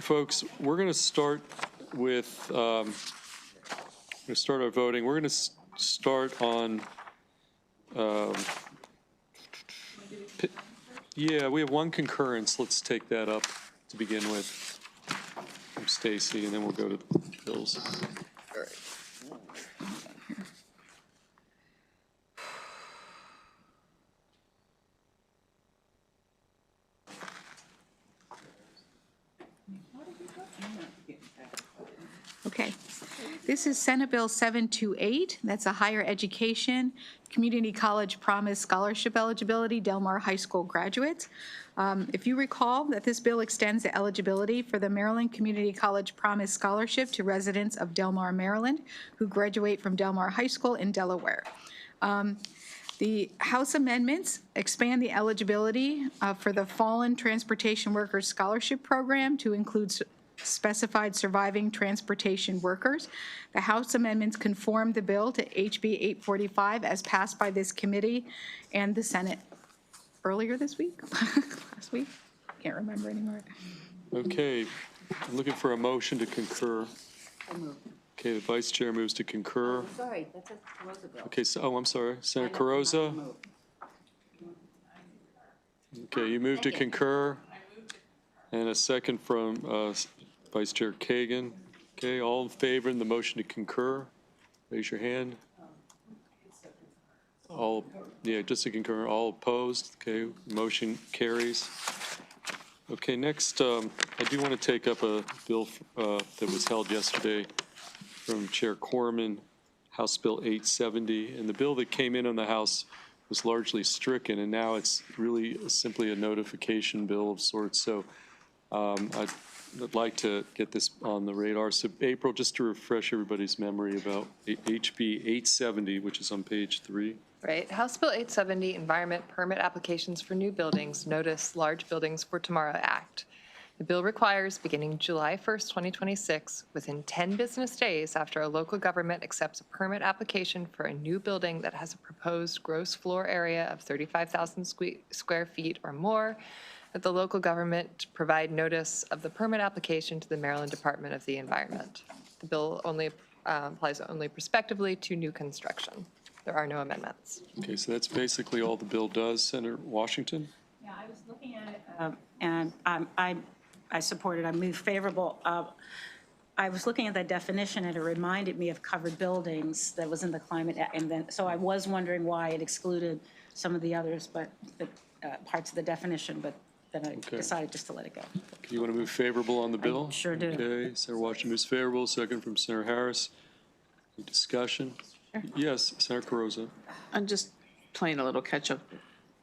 folks, we're going to start with, we're going to start our voting. We're going to start on, yeah, we have one concurrence. Let's take that up to begin with from Stacy, and then we'll go to the bills. All right. Okay. This is Senate Bill 728. That's a higher education, community college promise scholarship eligibility, Del Mar High School graduates. If you recall that this bill extends the eligibility for the Maryland Community College Promise Scholarship to residents of Del Mar, Maryland, who graduate from Del Mar High School in Delaware. The House amendments expand the eligibility for the Fallen Transportation Workers Scholarship Program to include specified surviving transportation workers. The House amendments conform the bill to HB 845 as passed by this committee and the Senate earlier this week, last week, can't remember anymore. Okay, I'm looking for a motion to concur. Okay, the Vice Chair moves to concur. Oh, sorry, that's a Carozza bill. Okay, so, oh, I'm sorry, Senator Carozza. Okay, you move to concur. And a second from Vice Chair Kagan. Okay, all in favor in the motion to concur? Raise your hand. All, yeah, just to concur. All opposed? Okay, motion carries. Okay, next, I do want to take up a bill that was held yesterday from Chair Corman, House Bill 870. And the bill that came in on the House was largely stricken, and now it's really simply a notification bill of sorts. So I'd like to get this on the radar. So April, just to refresh everybody's memory about HB 870, which is on page 3. Right. House Bill 870, Environment Permit Applications for New Buildings, Notice Large Buildings for Tomorrow Act. The bill requires, beginning July 1st, 2026, within 10 business days after a local government accepts a permit application for a new building that has a proposed gross floor area of 35,000 square feet or more, that the local government provide notice of the permit application to the Maryland Department of the Environment. The bill only applies only prospectively to new construction. There are no amendments. Okay, so that's basically all the bill does. Senator Washington? Yeah, I was looking at it, and I support it. I move favorable. I was looking at that definition, and it reminded me of covered buildings that was in the climate, and then, so I was wondering why it excluded some of the others, but the parts of the definition, but then I decided just to let it go. You want to move favorable on the bill? I sure do. Okay, Senator Washington moves favorable. Second from Senator Harris. Any discussion? Sure. Yes, Senator Carozza. I'm just playing a little catch up.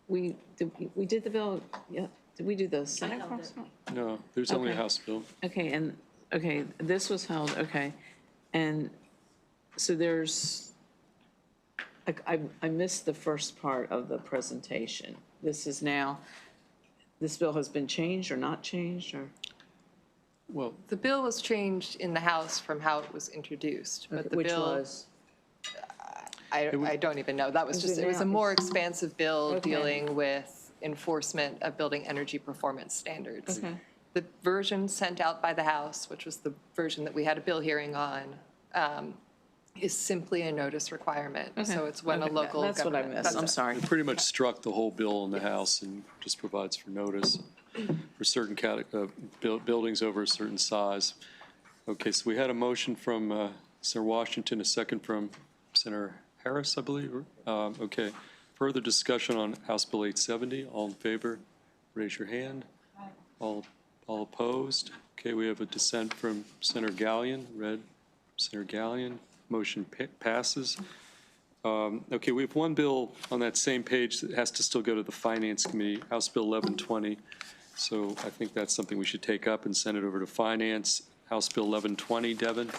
We did the bill, yeah, did we do the Senate cross? No, there's only a House bill. Okay, and, okay, this was held, okay. And so there's, I missed the first part of the presentation. This is now, this bill has been changed or not changed, or? Well, The bill was changed in the House from how it was introduced, but the Which bill, was? I don't even know. That was just, it was a more expansive bill Okay. dealing with enforcement of building energy performance standards. Okay. The version sent out by the House, which was the version that we had a bill hearing on, is simply a notice requirement. Okay. So it's when a Okay. local That's what I government missed, does I'm it. sorry. it pretty much struck the whole bill in the House and just provides for notice for certain buildings over a certain size. Okay, so we had a motion from Senator Washington, a second from Senator Harris, I believe. Okay, further discussion on House Bill 870. All in favor, raise your hand. All opposed? Okay, we have a dissent from Senator Gallion, read Senator Gallion. Motion passes. Okay, we have one bill on that same page that has to still go to the Finance Committee, House Bill 1120. So I think that's something we should take up and send it over to Finance. House Bill 1120, Devin.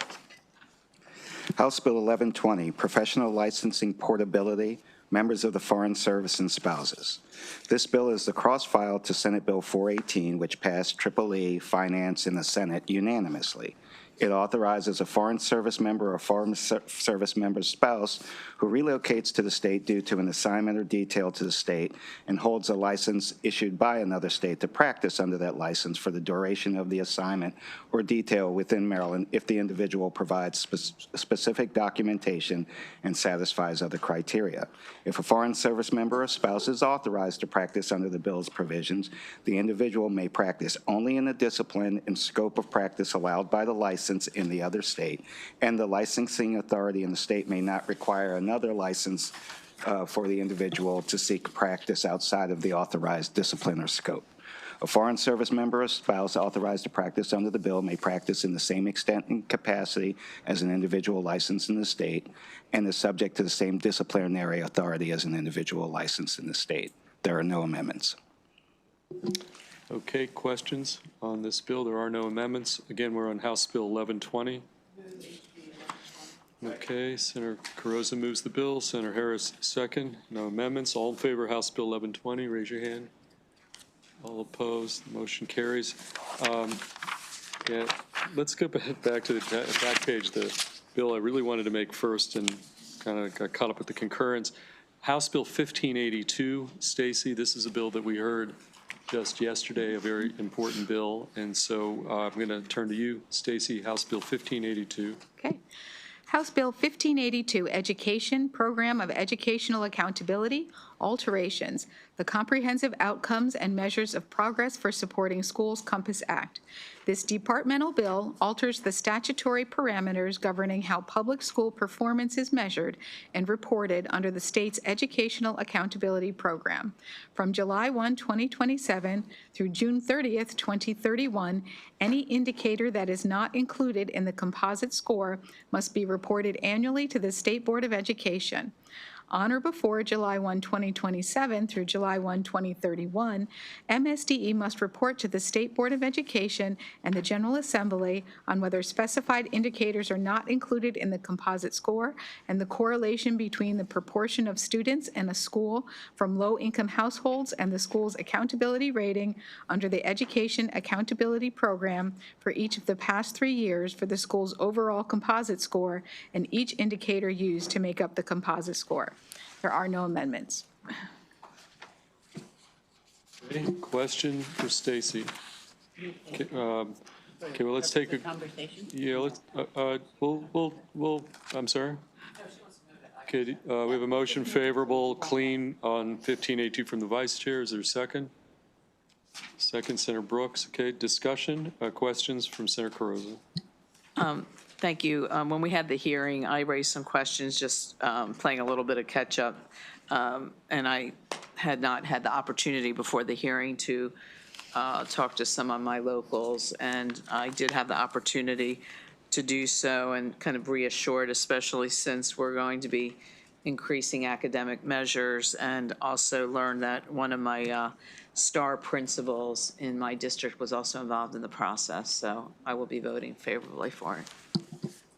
House Bill 1120, Professional Licensing Portability, Members of the Foreign Service and Spouses. This bill is the cross-file to Senate Bill 418, which passed EEE Finance in the Senate unanimously. It authorizes a Foreign Service member or Foreign Service member's spouse who relocates to the state due to an assignment or detail to the state and holds a license issued by another state to practice under that license for the duration of the assignment or detail within Maryland if the individual provides specific documentation and satisfies other criteria. If a Foreign Service member or spouse is authorized to practice under the bill's provisions, the individual may practice only in the discipline and scope of practice allowed by the license in the other state, and the licensing authority in the state may not require another license for the individual to seek practice outside of the authorized discipline or scope. A Foreign Service member or spouse authorized to practice under the bill may practice in the same extent and capacity as an individual licensed in the state and is subject to the same disciplinary authority as an individual licensed in the state. There are no amendments. Okay, questions on this bill? There are no amendments. Again, we're on House Bill 1120. Okay, Senator Carrozza moves the bill. Senator Harris, second. No amendments. All in favor of House Bill 1120, raise your hand. All opposed, the motion carries. Yeah, let's go back to the back page. The bill I really wanted to make first and kind of got caught up with the concurrence. House Bill 1582, Stacy, this is a bill that we heard just yesterday, a very important bill. And so I'm going to turn to you, Stacy, House Bill 1582. Okay. House Bill 1582, Education Program of Educational Accountability, Alterations, the Comprehensive Outcomes and Measures of Progress for Supporting Schools Compass Act. This departmental bill alters the statutory parameters governing how public school performance is measured and reported under the state's Educational Accountability Program. From July 1, 2027 through June 30th, 2031, any indicator that is not included in the composite score must be reported annually to the State Board of Education. On or before July 1, 2027 through July 1, 2031, MSDE must report to the State Board of Education and the General Assembly on whether specified indicators are not included in the composite score and the correlation between the proportion of students in a school from low-income households and the school's accountability rating under the Education Accountability Program for each of the past 3 years for the school's overall composite score and each indicator used to make up the composite score. There are no amendments. Okay, question for Stacy. Okay, well, let's take a conversation. Yeah, let's. We'll. I'm sorry. Okay, we have a motion favorable, clean on 1582 from the vice chair. Is there a second? Second, Senator Brooks. Okay, discussion, questions from Senator Carrozza. Thank you. When we had the hearing, I raised some questions, just playing a little bit of catch-up, and I had not had the opportunity before the hearing to talk to some of my locals, and I did have the opportunity to do so and kind of reassured, especially since we're going to be increasing academic measures, and also learned that one of my star principals in my district was also involved in the process, so I will be voting favorably for it.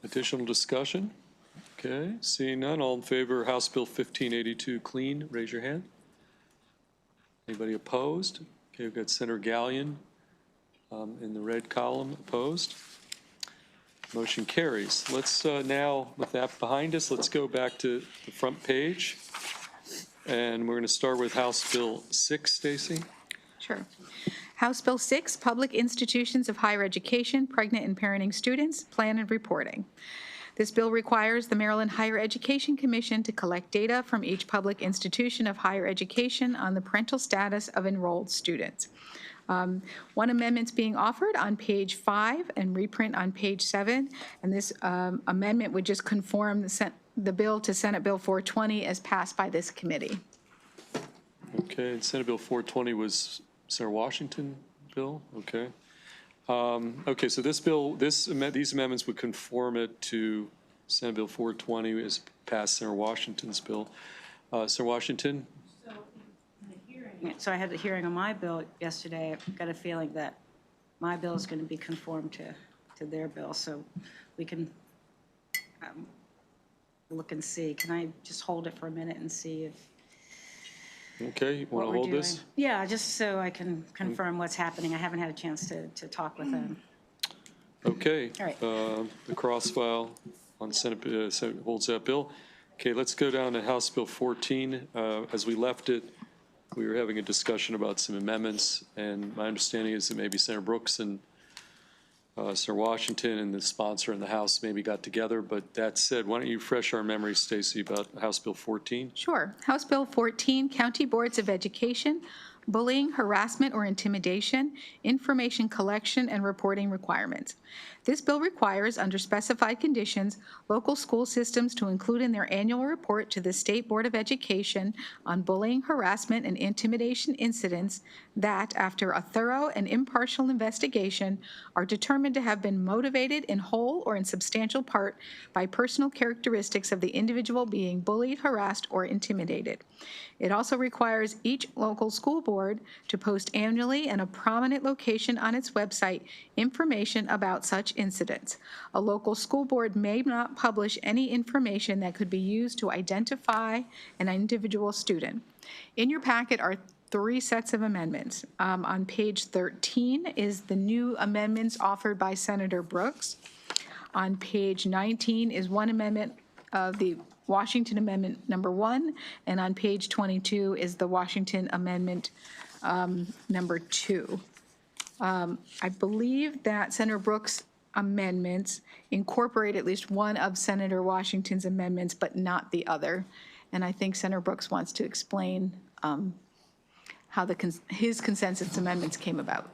Additional discussion? Okay, seeing none, all in favor of House Bill 1582 clean, raise your hand. Anybody opposed? Okay, we've got Senator Gallion in the red column, opposed. Motion carries. Let's now, with that behind us, let's go back to the front page. And we're going to start with House Bill 6, Stacy. Sure. House Bill 6, Public Institutions of Higher Education, Pregnant and Parenting Students, Plan and Reporting. This bill requires the Maryland Higher Education Commission to collect data from each public institution of higher education on the parental status of enrolled students. One amendment's being offered on page 5 and reprint on page 7, and this amendment would just conform the bill to Senate Bill 420 as passed by this committee. Okay, and Senate Bill 420 was Senator Washington bill? Okay. Okay, so this bill, these amendments would conform it to Senate Bill 420 as passed Senator Washington's bill. Senator Washington? So I had the hearing on my bill yesterday. I've got a feeling that my bill is going to be conformed to their bill, so we can look and see. Can I just hold it for a minute and see if Okay, you want to hold this? Yeah, just so I can confirm what's happening. I haven't had a chance to talk with them. Okay. All right. The cross-file on Senate holds that bill. Okay, let's go down to House Bill 14. As we left it, we were having a discussion about some amendments, and my understanding is that maybe Senator Brooks and Senator Washington and the sponsor in the House maybe got together. But that said, why don't you refresh our memory, Stacy, about House Bill 14? Sure. House Bill 14, County Boards of Education, Bullying, Harassment, or Intimidation, Information Collection and Reporting Requirements. This bill requires, under specified conditions, local school systems to include in their annual report to the State Board of Education on bullying, harassment, and intimidation incidents that, after a thorough and impartial investigation, are determined to have been motivated in whole or in substantial part by personal characteristics of the individual being bullied, harassed, or intimidated. It also requires each local school board to post annually in a prominent location on its website information about such incidents. A local school board may not publish any information that could be used to identify an individual student. In your packet are 3 sets of amendments. On page 13 is the new amendments offered by Senator Brooks. On page 19 is one amendment of the Washington Amendment number 1, and on page 22 is the Washington Amendment number 2. I believe that Senator Brooks' amendments incorporate at least one of Senator Washington's amendments, but not the other. And I think Senator Brooks wants to explain how his consensus amendments came about.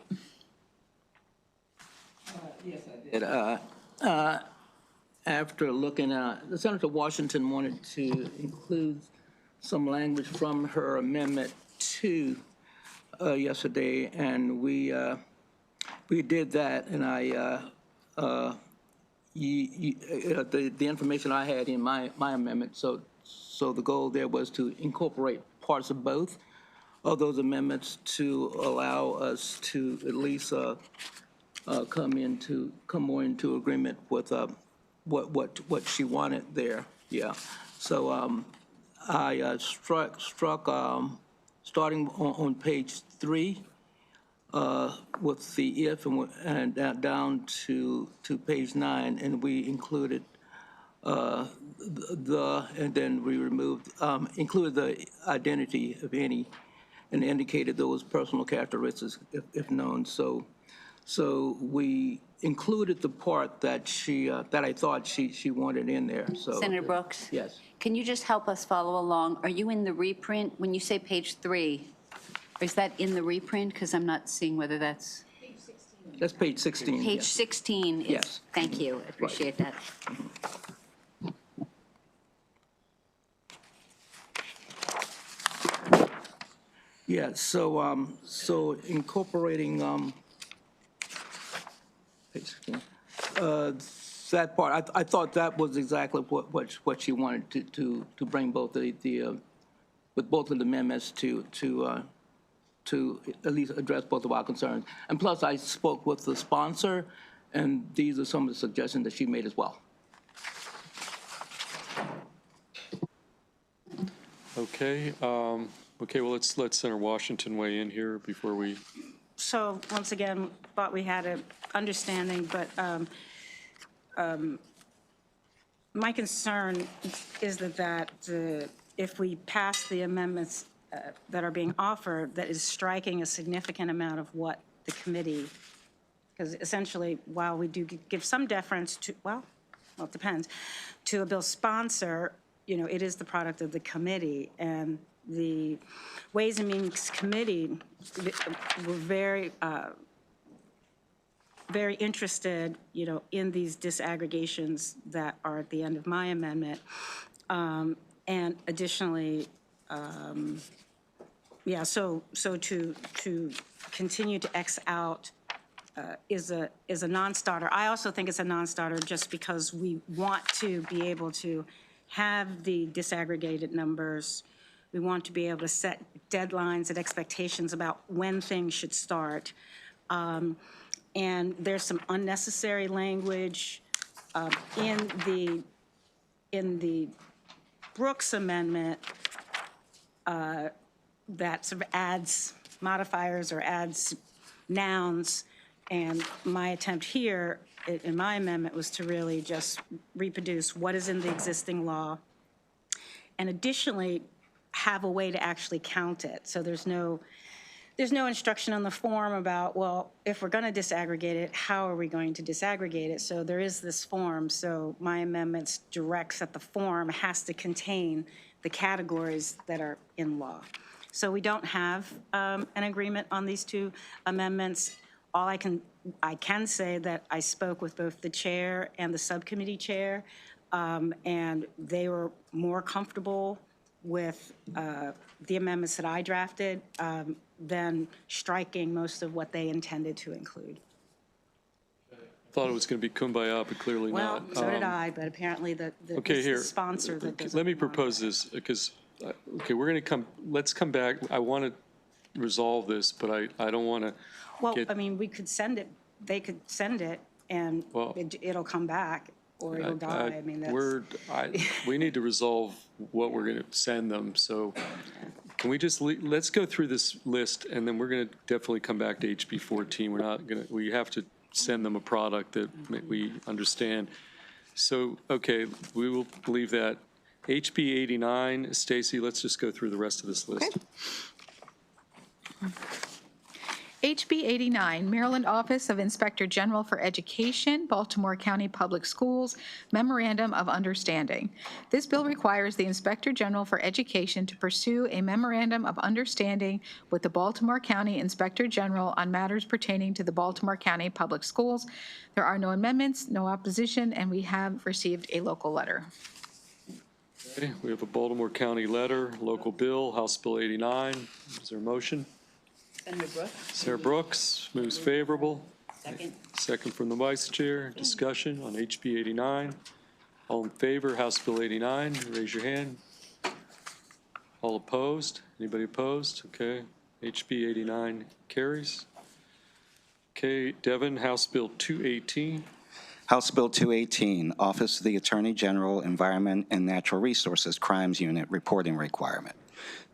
Yes, I did. After looking at, Senator Washington wanted to include some language from her Amendment 2 yesterday, and we did that, and the information I had in my amendment, so the goal there was to incorporate parts of both of those amendments to allow us to at least come more into agreement with what she wanted there. Yeah. So I struck starting on page 3 with the if and down to page 9, and we included and then we removed included the identity of any and indicated those personal characteristics if known. So we included the part that that I thought she wanted in there. So Senator Brooks? Yes. Can you just help us follow along? Are you in the reprint? When you say page 3, is that in the reprint? Because I'm not seeing whether that's... That's page 16. Page yes. 16 is... Yes. Thank you. I appreciate that. Yeah, so incorporating that part, I thought that was exactly what she wanted to bring both with both of the amendments to at least address both of our concerns. And plus, I spoke with the sponsor, and these are some of the suggestions that she made as well. Okay. Okay, well, let's let Senator Washington weigh in here before we... So once again, thought we had an understanding, but my concern is that if we pass the amendments that are being offered, that is striking a significant amount of what the committee, because essentially, while we do give some deference to, well, it depends, to a bill sponsor, you know, it is the product of the committee, and the Ways and Means Committee were very interested, you know, in these disaggregations that are at the end of my amendment. And additionally, yeah, so to continue to X out is a non-starter. I also think it's a non-starter just because we want to be able to have the disaggregated numbers. We want to be able to set deadlines and expectations about when things should start. And there's some unnecessary language in the Brooks Amendment that sort of adds modifiers or adds nouns And my attempt here, in my amendment, was to really just reproduce what is in the existing law, and additionally, have a way to actually count it. So there's no instruction on the form about, well, if we're going to disaggregate it, how are we going to disaggregate it? So there is this form, so my amendments directs that the form has to contain the categories that are in law. So we don't have an agreement on these two amendments. All I can say that I spoke with both the chair and the subcommittee chair, and they were more comfortable with the amendments that I drafted than striking most of what they intended to include. Thought it was going to be kumbaya, but clearly Well, not. so did I, but apparently Okay, it's the here. sponsor that doesn't Let me want propose this, because, okay, let's come back. I want to resolve this, but I don't want to Well, get. I mean, we could send it, they could send it, and Well, it'll come back, or it'll die. I mean, that's... We need to resolve what we're going to send them, so can we just, let's go through this list, and then we're going to definitely come back to HB 14. We're not going to, we have to send them a product that we understand. So, okay, we will leave that. HB 89, Stacy, let's just go through the rest of this list. HB 89, Maryland Office of Inspector General for Education, Baltimore County Public Schools, Memorandum of Understanding. This bill requires the Inspector General for Education to pursue a memorandum of understanding with the Baltimore County Inspector General on matters pertaining to the Baltimore County Public Schools. There are no amendments, no opposition, and we have received a local letter. Okay, we have a Baltimore County letter, local bill, House Bill 89. Is there a motion? Senator Brooks? Sarah Brooks moves favorable. Second. Second from the vice chair. Discussion on HB 89. All in favor, House Bill 89, raise your hand. All opposed? Anybody opposed? Okay. HB 89 carries. Okay, Devin, House Bill 218. House Bill 218, Office of the Attorney General, Environment and Natural Resources Crimes Unit Reporting Requirement.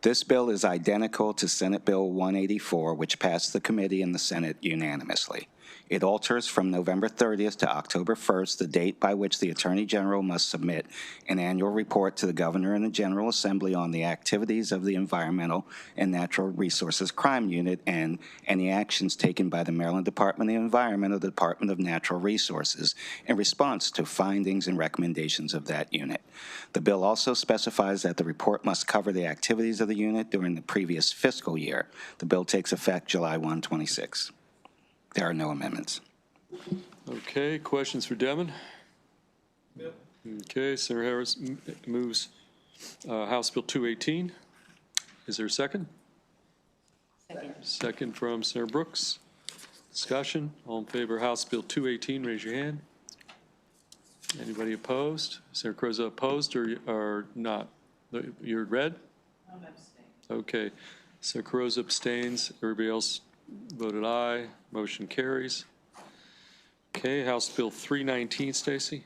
This bill is identical to Senate Bill 184, which passed the committee and the Senate unanimously. It alters from November 30th to October 1st, the date by which the Attorney General must submit an annual report to the Governor and the General Assembly on the activities of the Environmental and Natural Resources Crime Unit and any actions taken by the Maryland Department of the Environment or the Department of Natural Resources in response to findings and recommendations of that unit. The bill also specifies that the report must cover the activities of the unit during the previous fiscal year. The bill takes effect July 1, 26. There are no amendments. Okay, questions for Devin? Yep. Okay, Senator Harris moves House Bill 218. Is there a second? Second. Second from Senator Brooks. Discussion. All in favor of House Bill 218, raise your hand. Anybody opposed? Senator Croza opposed or not? You're red? I'm abstaining. Okay. Senator Croza abstains. Everybody else voted aye. Motion carries. Okay, House Bill 319, Stacy.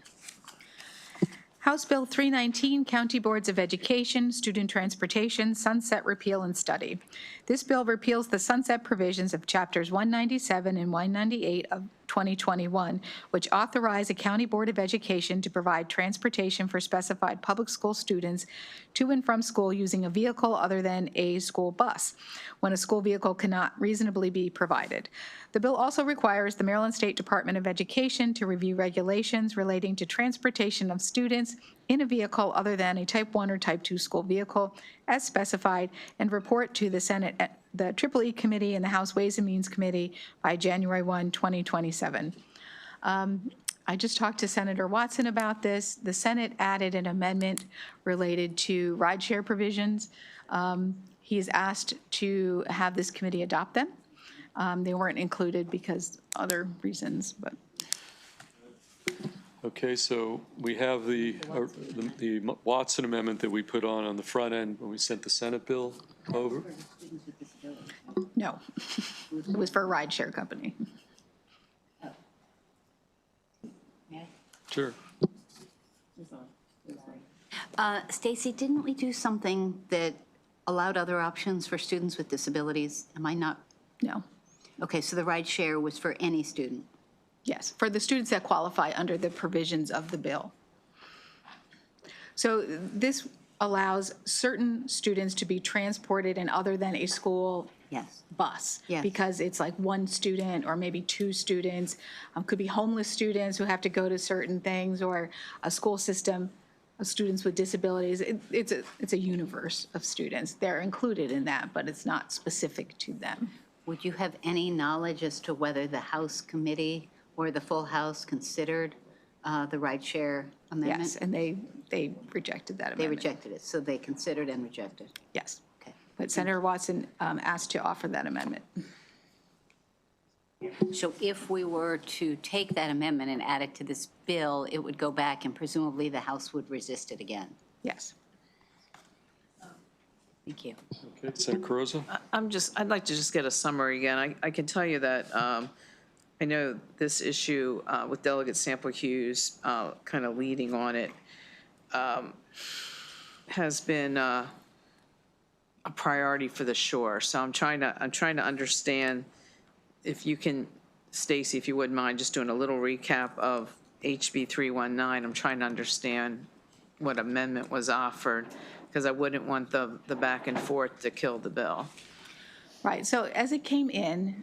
House Bill 319, County Boards of Education, Student Transportation, Sunset Repeal and Study. This bill repeals the sunset provisions of Chapters 197 and 198 of 2021, which authorize a county board of education to provide transportation for specified public school students to and from school using a vehicle other than a school bus, when a school vehicle cannot reasonably be provided. The bill also requires the Maryland State Department of Education to review regulations relating to transportation of students in a vehicle other than a Type 1 or Type 2 school vehicle as specified and report to the Senate, the EEE Committee and the House Ways and Means Committee by January 1, 2027. I just talked to Senator Watson about this. The Senate added an amendment related to rideshare provisions. He is asked to have this committee adopt them. They weren't included because other reasons, but. Okay, so we have the Watson amendment that we put on the front end when we sent the Senate bill over. No, it was for a rideshare company. Sure. Stacy, didn't we do something that allowed other options for students with disabilities? Am I not? No. Okay, so the ride share was for any student? Yes, for the students that qualify under the provisions of the bill. So this allows certain students to be transported in other than a school Yes. bus. Yes. Because it's like one student or maybe two students. Could be homeless students who have to go to certain things, or a school system of students with disabilities. It's a universe of students. They're included in that, but it's not specific to them. Would you have any knowledge as to whether the House committee or the full House considered the ride share amendment? Yes, and they rejected that They amendment. rejected it, so they considered and rejected. Yes. Okay. But Senator Watson asked to offer that amendment. So if we were to take that amendment and add it to this bill, it would go back and presumably the House would resist it again. Yes. Thank you. Okay, Senator Cardoza? I'd like to just get a summary again. I can tell you that I know this issue with Delegate Sample Hughes kind of leading on it has been a priority for the shore. So I'm trying to understand if you can, Stacy, if you wouldn't mind, just doing a little recap of HB 319. I'm trying to understand what amendment was offered, because I wouldn't want the back and forth to kill the bill. Right, so as it came in,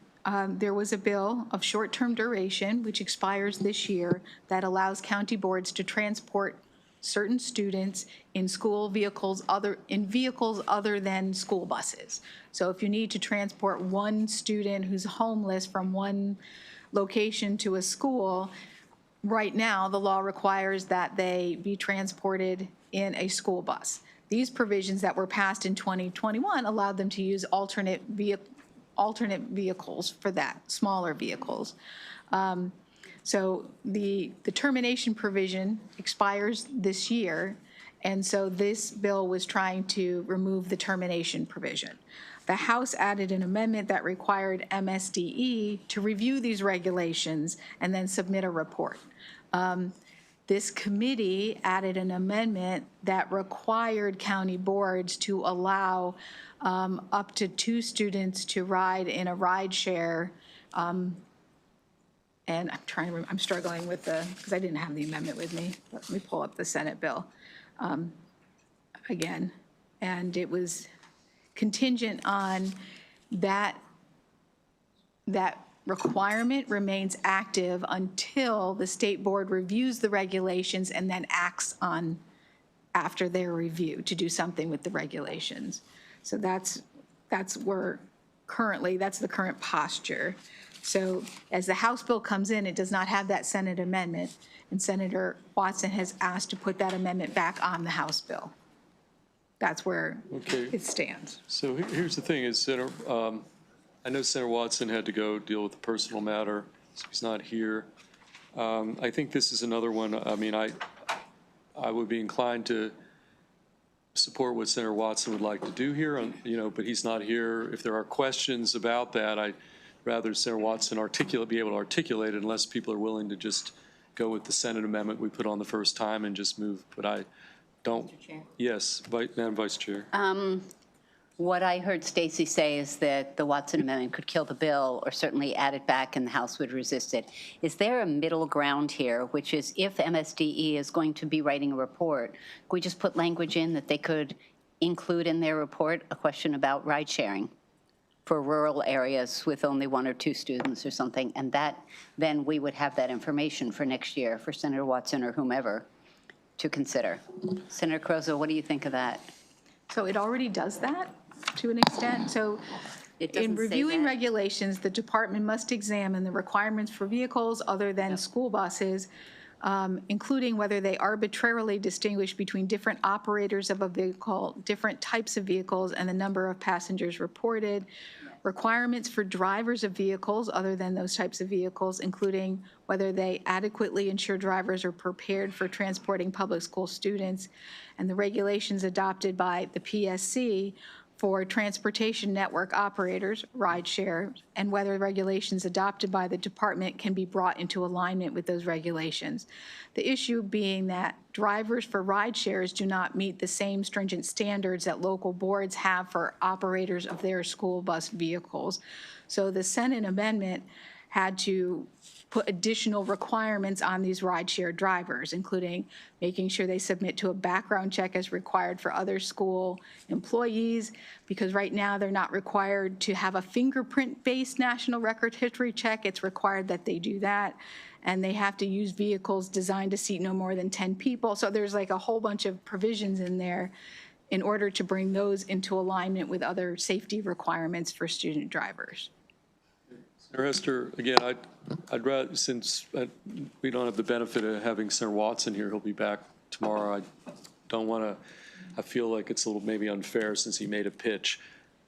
there was a bill of short-term duration, which expires this year, that allows county boards to transport certain students in school vehicles, in vehicles other than school buses. So if you need to transport one student who's homeless from one location to a school, right now, the law requires that they be transported in a school bus. These provisions that were passed in 2021 allowed them to use alternate vehicles for that, smaller vehicles. So the termination provision expires this year, and so this bill was trying to remove the termination provision. The House added an amendment that required MSDE to review these regulations and then submit a report. This committee added an amendment that required county boards to allow up to 2 students to ride in a ride share. And I'm struggling with because I didn't have the amendment with me. Let me pull up the Senate bill again. And it was contingent on that requirement remains active until the state board reviews the regulations and then acts on, after their review, to do something with the regulations. So that's where currently, that's the current posture. So as the House bill comes in, it does not have that Senate amendment, and Senator Watson has asked to put that amendment back on the House bill. That's where Okay. it stands. So here's the thing, is Senator, I know Senator Watson had to go deal with a personal matter, so he's not here. I think this is another one, I mean, I would be inclined to support what Senator Watson would like to do here, but he's not here. If there are questions about that, I'd rather Senator Watson be able to articulate it, unless people are willing to just go with the Senate amendment we put on the first time and just move. But I don't. Mr. Chair? Yes, Madam Vice Chair. What I heard Stacy say is that the Watson amendment could kill the bill or certainly add it back and the House would resist it. Is there a middle ground here, which is if MSDE is going to be writing a report, could we just put language in that they could include in their report a question about ride sharing for rural areas with only 1 or 2 students or something, and that then we would have that information for next year for Senator Watson or whomever to consider. Senator Cardoza, what do you think of that? So it already does that to an extent. So It doesn't in say reviewing that. regulations, the department must examine the requirements for vehicles other than school buses, including whether they arbitrarily distinguish between different operators of a vehicle, different types of vehicles, and the number of passengers reported. Requirements for drivers of vehicles other than those types of vehicles, including whether they adequately ensure drivers are prepared for transporting public school students, and the regulations adopted by the PSC for transportation network operators, rideshare, and whether regulations adopted by the department can be brought into alignment with those regulations. The issue being that drivers for rideshares do not meet the same stringent standards that local boards have for operators of their school bus vehicles. So the Senate amendment had to put additional requirements on these rideshare drivers, including making sure they submit to a background check as required for other school employees, because right now they're not required to have a fingerprint-based national record history check. It's required that they do that. And they have to use vehicles designed to seat no more than 10 people. So there's like a whole bunch of provisions in there in order to bring those into alignment with other safety requirements for student drivers. Senator Hester, again, I'd rather, since we don't have the benefit of having Senator Watson here, he'll be back tomorrow. I don't want to, I feel like it's a little maybe unfair since he made a pitch.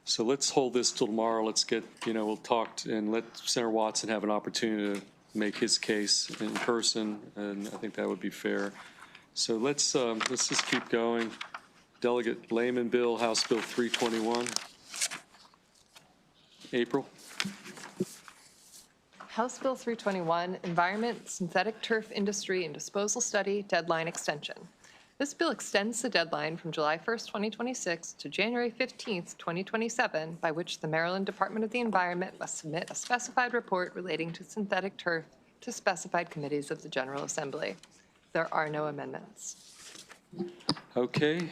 So let's hold this till tomorrow. Let's get, we'll talk and let Senator Watson have an opportunity to make his case in person, and I think that would be fair. So let's just keep going. Delegate Lehman bill, House Bill 321. April. House Bill 321, Environment, Synthetic Turf Industry and Disposal Study Deadline Extension. This bill extends the deadline from July 1st, 2026 to January 15th, 2027, by which the Maryland Department of the Environment must submit a specified report relating to synthetic turf to specified committees of the General Assembly. There are no amendments. Okay,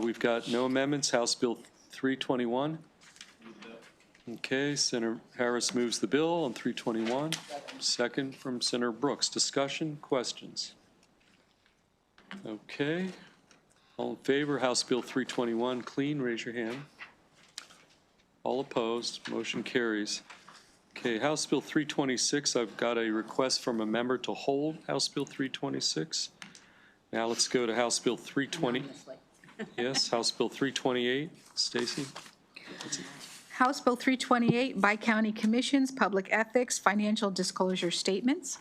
we've got no amendments. House Bill 321. Okay, Senator Harris moves the bill on 321. Second from Senator Brooks. Discussion, questions? Okay. All in favor, House Bill 321, clean, raise your hand. All opposed, motion carries. Okay, House Bill 326, I've got a request from a member to hold House Bill 326. Now let's go to House Bill 320. Yes, House Bill 328. Stacy? House Bill 328, Bi-County Commissions, Public Ethics, Financial Disclosure Statements.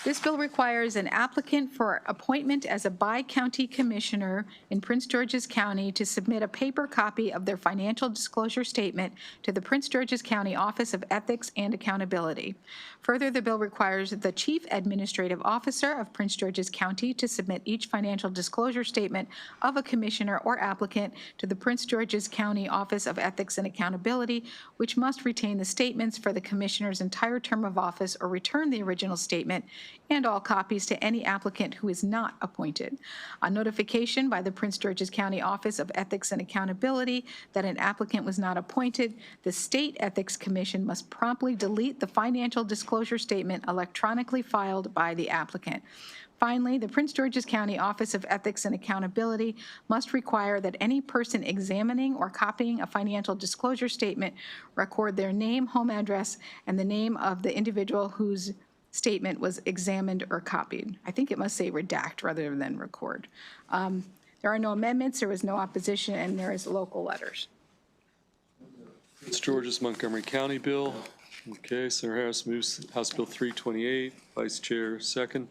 This bill requires an applicant for appointment as a bi-county commissioner in Prince George's County to submit a paper copy of their financial disclosure statement to the Prince George's County Office of Ethics and Accountability. Further, the bill requires the Chief Administrative Officer of Prince George's County to submit each financial disclosure statement of a commissioner or applicant to the Prince George's County Office of Ethics and Accountability, which must retain the statements for the commissioner's entire term of office or return the original statement and all copies to any applicant who is not appointed. On notification by the Prince George's County Office of Ethics and Accountability that an applicant was not appointed, the State Ethics Commission must promptly delete the financial disclosure statement electronically filed by the applicant. Finally, the Prince George's County Office of Ethics and Accountability must require that any person examining or copying a financial disclosure statement record their name, home address, and the name of the individual whose statement was examined or copied. I think it must say redact rather than record. There are no amendments, there was no opposition, and there is local letters. Prince George's Montgomery County bill. Okay, Senator Harris moves House Bill 328. Vice Chair second.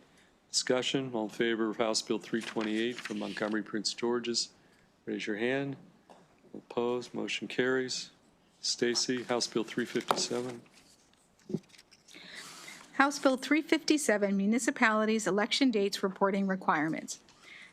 Discussion, all in favor of House Bill 328 from Montgomery Prince George's, raise your hand. Opposed, motion carries. Stacy, House Bill 357. House Bill 357, Municipalities' Election Dates Reporting Requirements.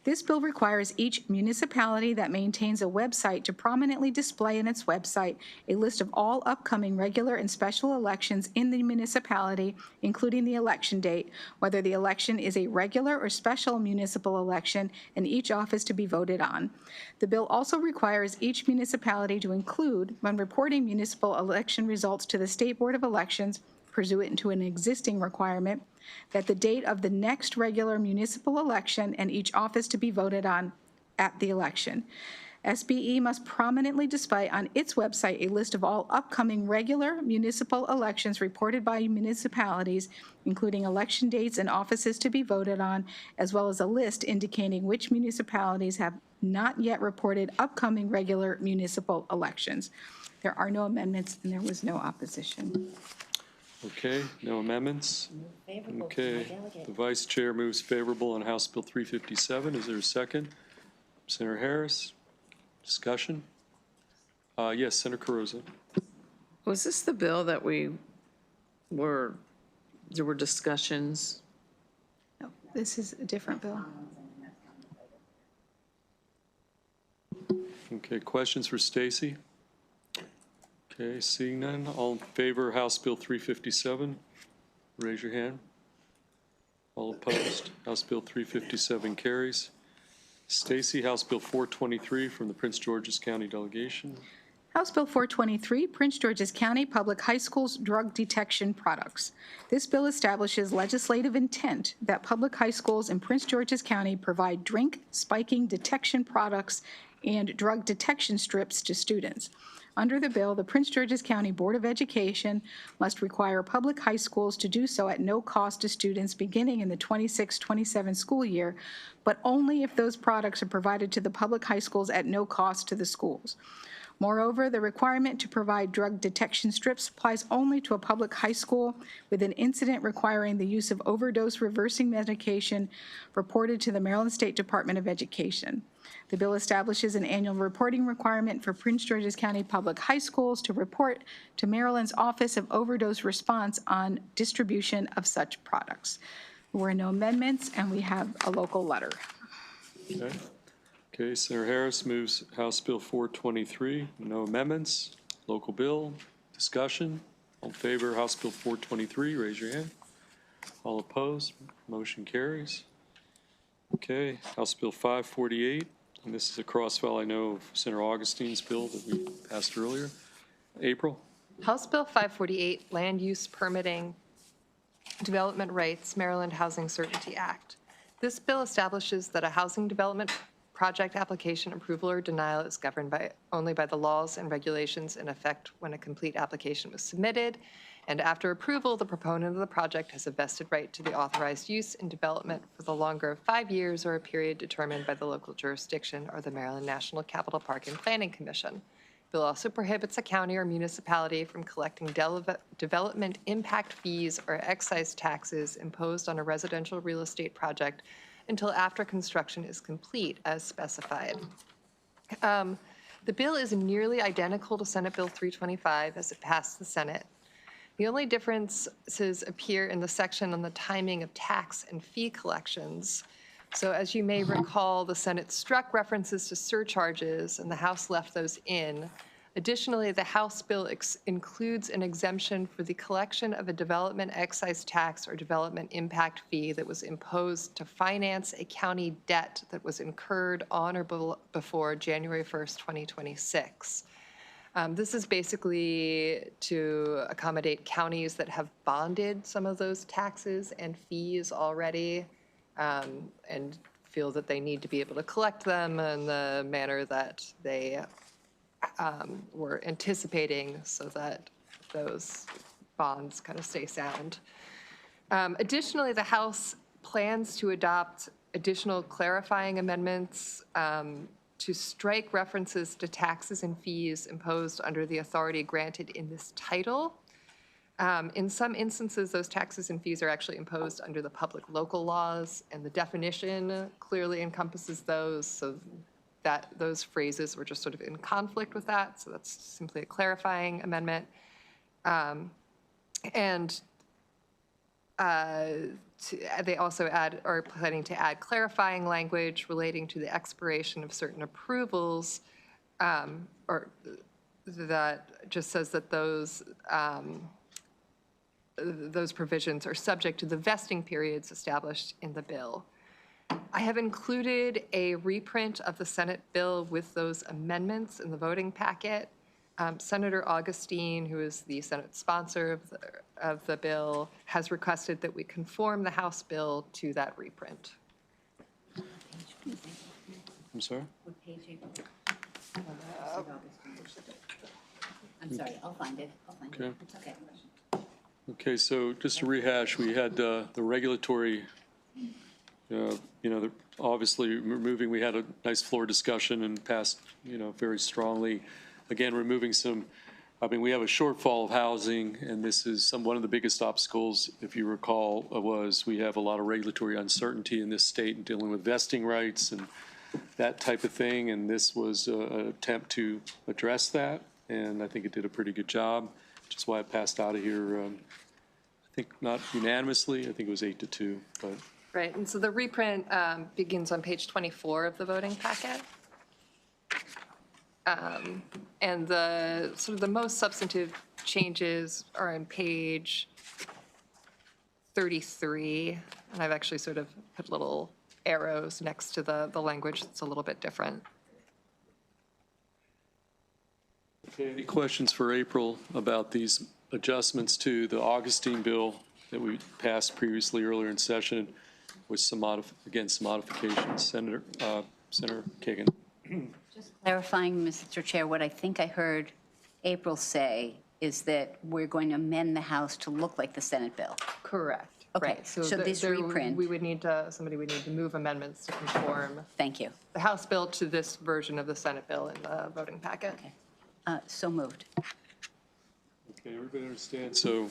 This bill requires each municipality that maintains a website to prominently display in its website a list of all upcoming regular and special elections in the municipality, including the election date, whether the election is a regular or special municipal election, and each office to be voted on. The bill also requires each municipality to include, when reporting municipal election results to the State Board of Elections, pursuant to an existing requirement, that the date of the next regular municipal election and each office to be voted on at the election. SBE must prominently display on its website a list of all upcoming regular municipal elections reported by municipalities, including election dates and offices to be voted on, as well as a list indicating which municipalities have not yet reported upcoming regular municipal elections. There are no amendments and there was no opposition. Okay, no amendments? Okay, the Vice Chair moves favorable on House Bill 357. Is there a second? Senator Harris, discussion? Yes, Senator Caruso. Was this the bill that there were discussions? No, this is a different bill. Okay, questions for Stacy? Okay, seeing none, all in favor of House Bill 357, raise your hand. All opposed, House Bill 357 carries. Stacy, House Bill 423 from the Prince George's County delegation. House Bill 423, Prince George's County Public High Schools Drug Detection Products. This bill establishes legislative intent that public high schools in Prince George's County provide drink spiking detection products and drug detection strips to students. Under the bill, the Prince George's County Board of Education must require public high schools to do so at no cost to students beginning in the 26-27 school year, but only if those products are provided to the public high schools at no cost to the schools. Moreover, the requirement to provide drug detection strips applies only to a public high school with an incident requiring the use of overdose reversing medication reported to the Maryland State Department of Education. The bill establishes an annual reporting requirement for Prince George's County Public High Schools to report to Maryland's Office of Overdose Response on distribution of such products. There were no amendments, and we have a local letter. Okay. Okay, Senator Harris moves House Bill 423. No amendments. Local bill. Discussion. All in favor of House Bill 423, raise your hand. All opposed, motion carries. Okay, House Bill 548. And this is a crossfell, I know, of Senator Augustine's bill that we passed earlier. April? House Bill 548, Land Use Permitting Development Rights, Maryland Housing Certainty Act. This bill establishes that a housing development project application approval or denial is governed only by the laws and regulations in effect when a complete application was submitted, and after approval, the proponent of the project has a vested right to the authorized use and development for the longer of 5 years or a period determined by the local jurisdiction or the Maryland National Capital Park and Planning Commission. Bill also prohibits a county or municipality from collecting development impact fees or excise taxes imposed on a residential real estate project until after construction is complete as specified. The bill is nearly identical to Senate Bill 325 as it passed the Senate. The only differences appear in the section on the timing of tax and fee collections. So as you may recall, the Senate struck references to surcharges and the House left those in. Additionally, the House bill includes an exemption for the collection of a development excise tax or development impact fee that was imposed to finance a county debt that was incurred on or before January 1st, 2026. This is basically to accommodate counties that have bonded some of those taxes and fees already and feel that they need to be able to collect them in the manner that they were anticipating so that those bonds kind of stay sound. Additionally, the House plans to adopt additional clarifying amendments to strike references to taxes and fees imposed under the authority granted in this title. In some instances, those taxes and fees are actually imposed under the public local laws, and the definition clearly encompasses those, so that those phrases were just sort of in conflict with that, so that's simply a clarifying amendment. They also are planning to add clarifying language relating to the expiration of certain approvals, or that just says that those provisions are subject to the vesting periods established in the bill. I have included a reprint of the Senate bill with those amendments in the voting packet. Senator Augustine, who is the Senate sponsor of the bill, has requested that we conform the House bill to that reprint. I'm sorry? What page? I'm sorry, I'll find it. Okay. It's okay. Okay, so just to rehash, we had the regulatory, obviously removing, we had a nice floor discussion and passed, very strongly. Again, removing some, we have a shortfall of housing, and this is one of the biggest obstacles, if you recall, was we have a lot of regulatory uncertainty in this state in dealing with vesting rights and that type of thing, and this was an attempt to address that. and I think it did a pretty good job, which is why it passed out of here, I think not unanimously, I think it was 8-2, but Right, and so the reprint begins on page 24 of the voting packet. And the sort of the most substantive changes are on page 33, and I've actually sort of put little arrows next to the language that's a little bit different. Okay, any questions for April about these adjustments to the Augustine bill that we passed previously earlier in session with some some modifications? Senator Kagan. Just clarifying, Mr. Chair, what I think I heard April say is that we're going to amend the House to look like the Senate bill. Correct. Okay, Right. so this reprint- We would need to, somebody would need to move amendments to conform Thank you. the House bill to this version of the Senate bill in the voting packet. Okay. So moved. Okay, everybody understand? So,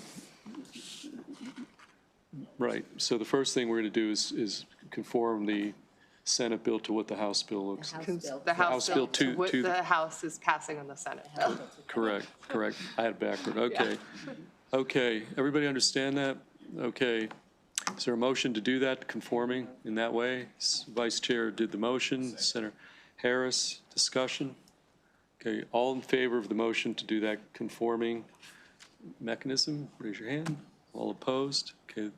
right, so the first thing we're going to do is conform the Senate bill to what the House bill looks like. The House bill to what the- the House is passing on the Senate bill. Correct. I had it backward, okay. Okay, everybody understand that? Okay. Is there a motion to do that, conforming in that way? Vice Chair did the motion. Senator Harris, discussion? Okay, all in favor of the motion to do that conforming mechanism, raise your hand. All opposed? Okay,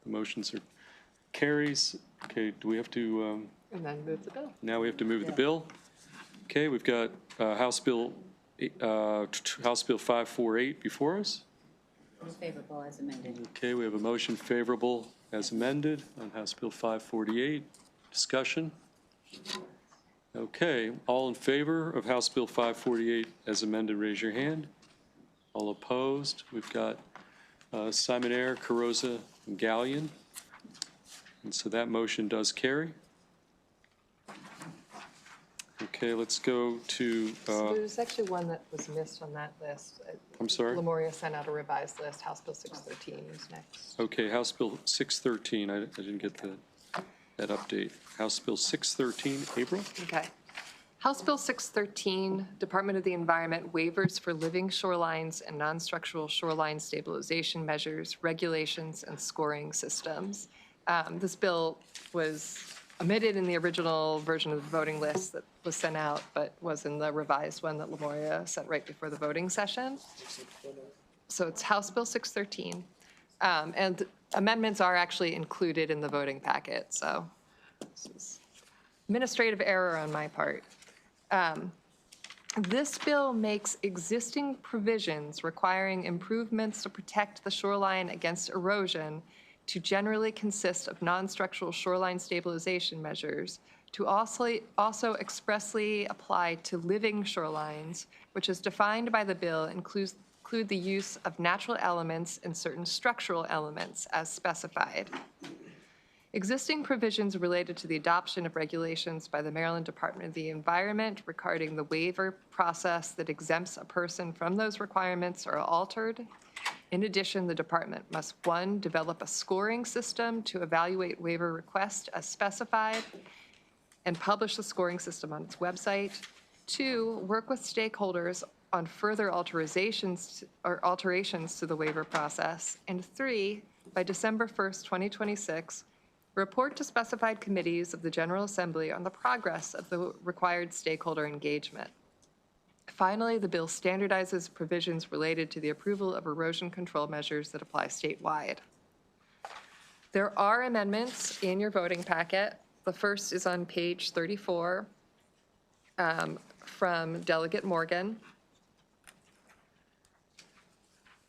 the motions are carries. Okay, do we have to, And then move the bill. now we have to move the bill? Okay, we've got House Bill 548 before us. Favorable as amended. Okay, we have a motion favorable as amended on House Bill 548. Discussion? Okay, all in favor of House Bill 548 as amended, raise your hand. All opposed? We've got Simon Ayer, Carrozza, and Gallion. And so that motion does carry. Okay, let's go to, So there's actually one that was missed on that list. I'm sorry? Lemuria sent out a revised list. House Bill 613 is next. Okay, House Bill 613, I didn't get that update. House Bill 613, April? Okay. House Bill 613, Department of the Environment waivers for living shorelines and non-structural shoreline stabilization measures, regulations, and scoring systems. This bill was omitted in the original version of the voting list that was sent out, but was in the revised one that Lemuria sent right before the voting session. So it's House Bill 613. And amendments are actually included in the voting packet, so this is administrative error on my part. This bill makes existing provisions requiring improvements to protect the shoreline against erosion to generally consist of non-structural shoreline stabilization measures, to also expressly apply to living shorelines, which is defined by the bill, include the use of natural elements and certain structural elements as specified. Existing provisions related to the adoption of regulations by the Maryland Department of the Environment regarding the waiver process that exempts a person from those requirements are altered. In addition, the department must, 1, develop a scoring system to evaluate waiver requests as specified and publish the scoring system on its website. 2, work with stakeholders on further alterations to the waiver process. And 3, by December 1st, 2026, report to specified committees of the General Assembly on the progress of the required stakeholder engagement. Finally, the bill standardizes provisions related to the approval of erosion control measures that apply statewide. There are amendments in your voting packet. The first is on page 34 from Delegate Morgan.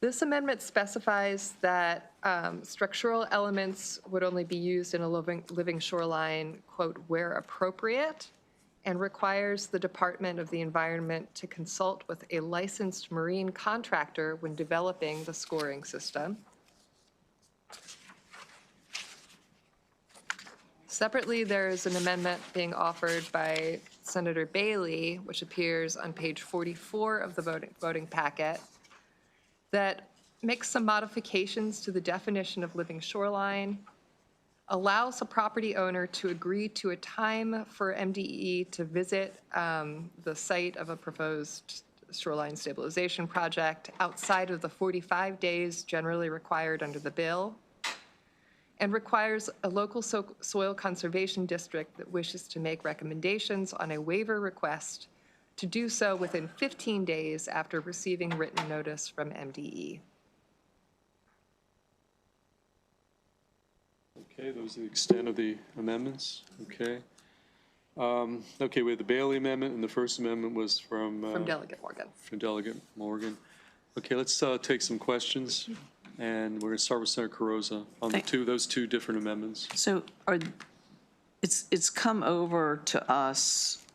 This amendment specifies that structural elements would only be used in a living shoreline, quote, where appropriate, and requires the Department of the Environment to consult with a licensed marine contractor when developing the scoring system. Separately, there is an amendment being offered by Senator Bailey, which appears on page 44 of the voting packet, that makes some modifications to the definition of living shoreline, allows a property owner to agree to a time for MDE to visit the site of a proposed shoreline stabilization project outside of the 45 days generally required under the bill, and requires a local soil conservation district that wishes to make recommendations on a waiver request to do so within 15 days after receiving written notice from MDE. Okay, those are the extent of the amendments, okay. Okay, we have the Bailey Amendment, and the first amendment was from Delegate Morgan. from Delegate Morgan. Okay, let's take some questions, and we're going to start with Senator Carrozza on those two different amendments. So it's come over to us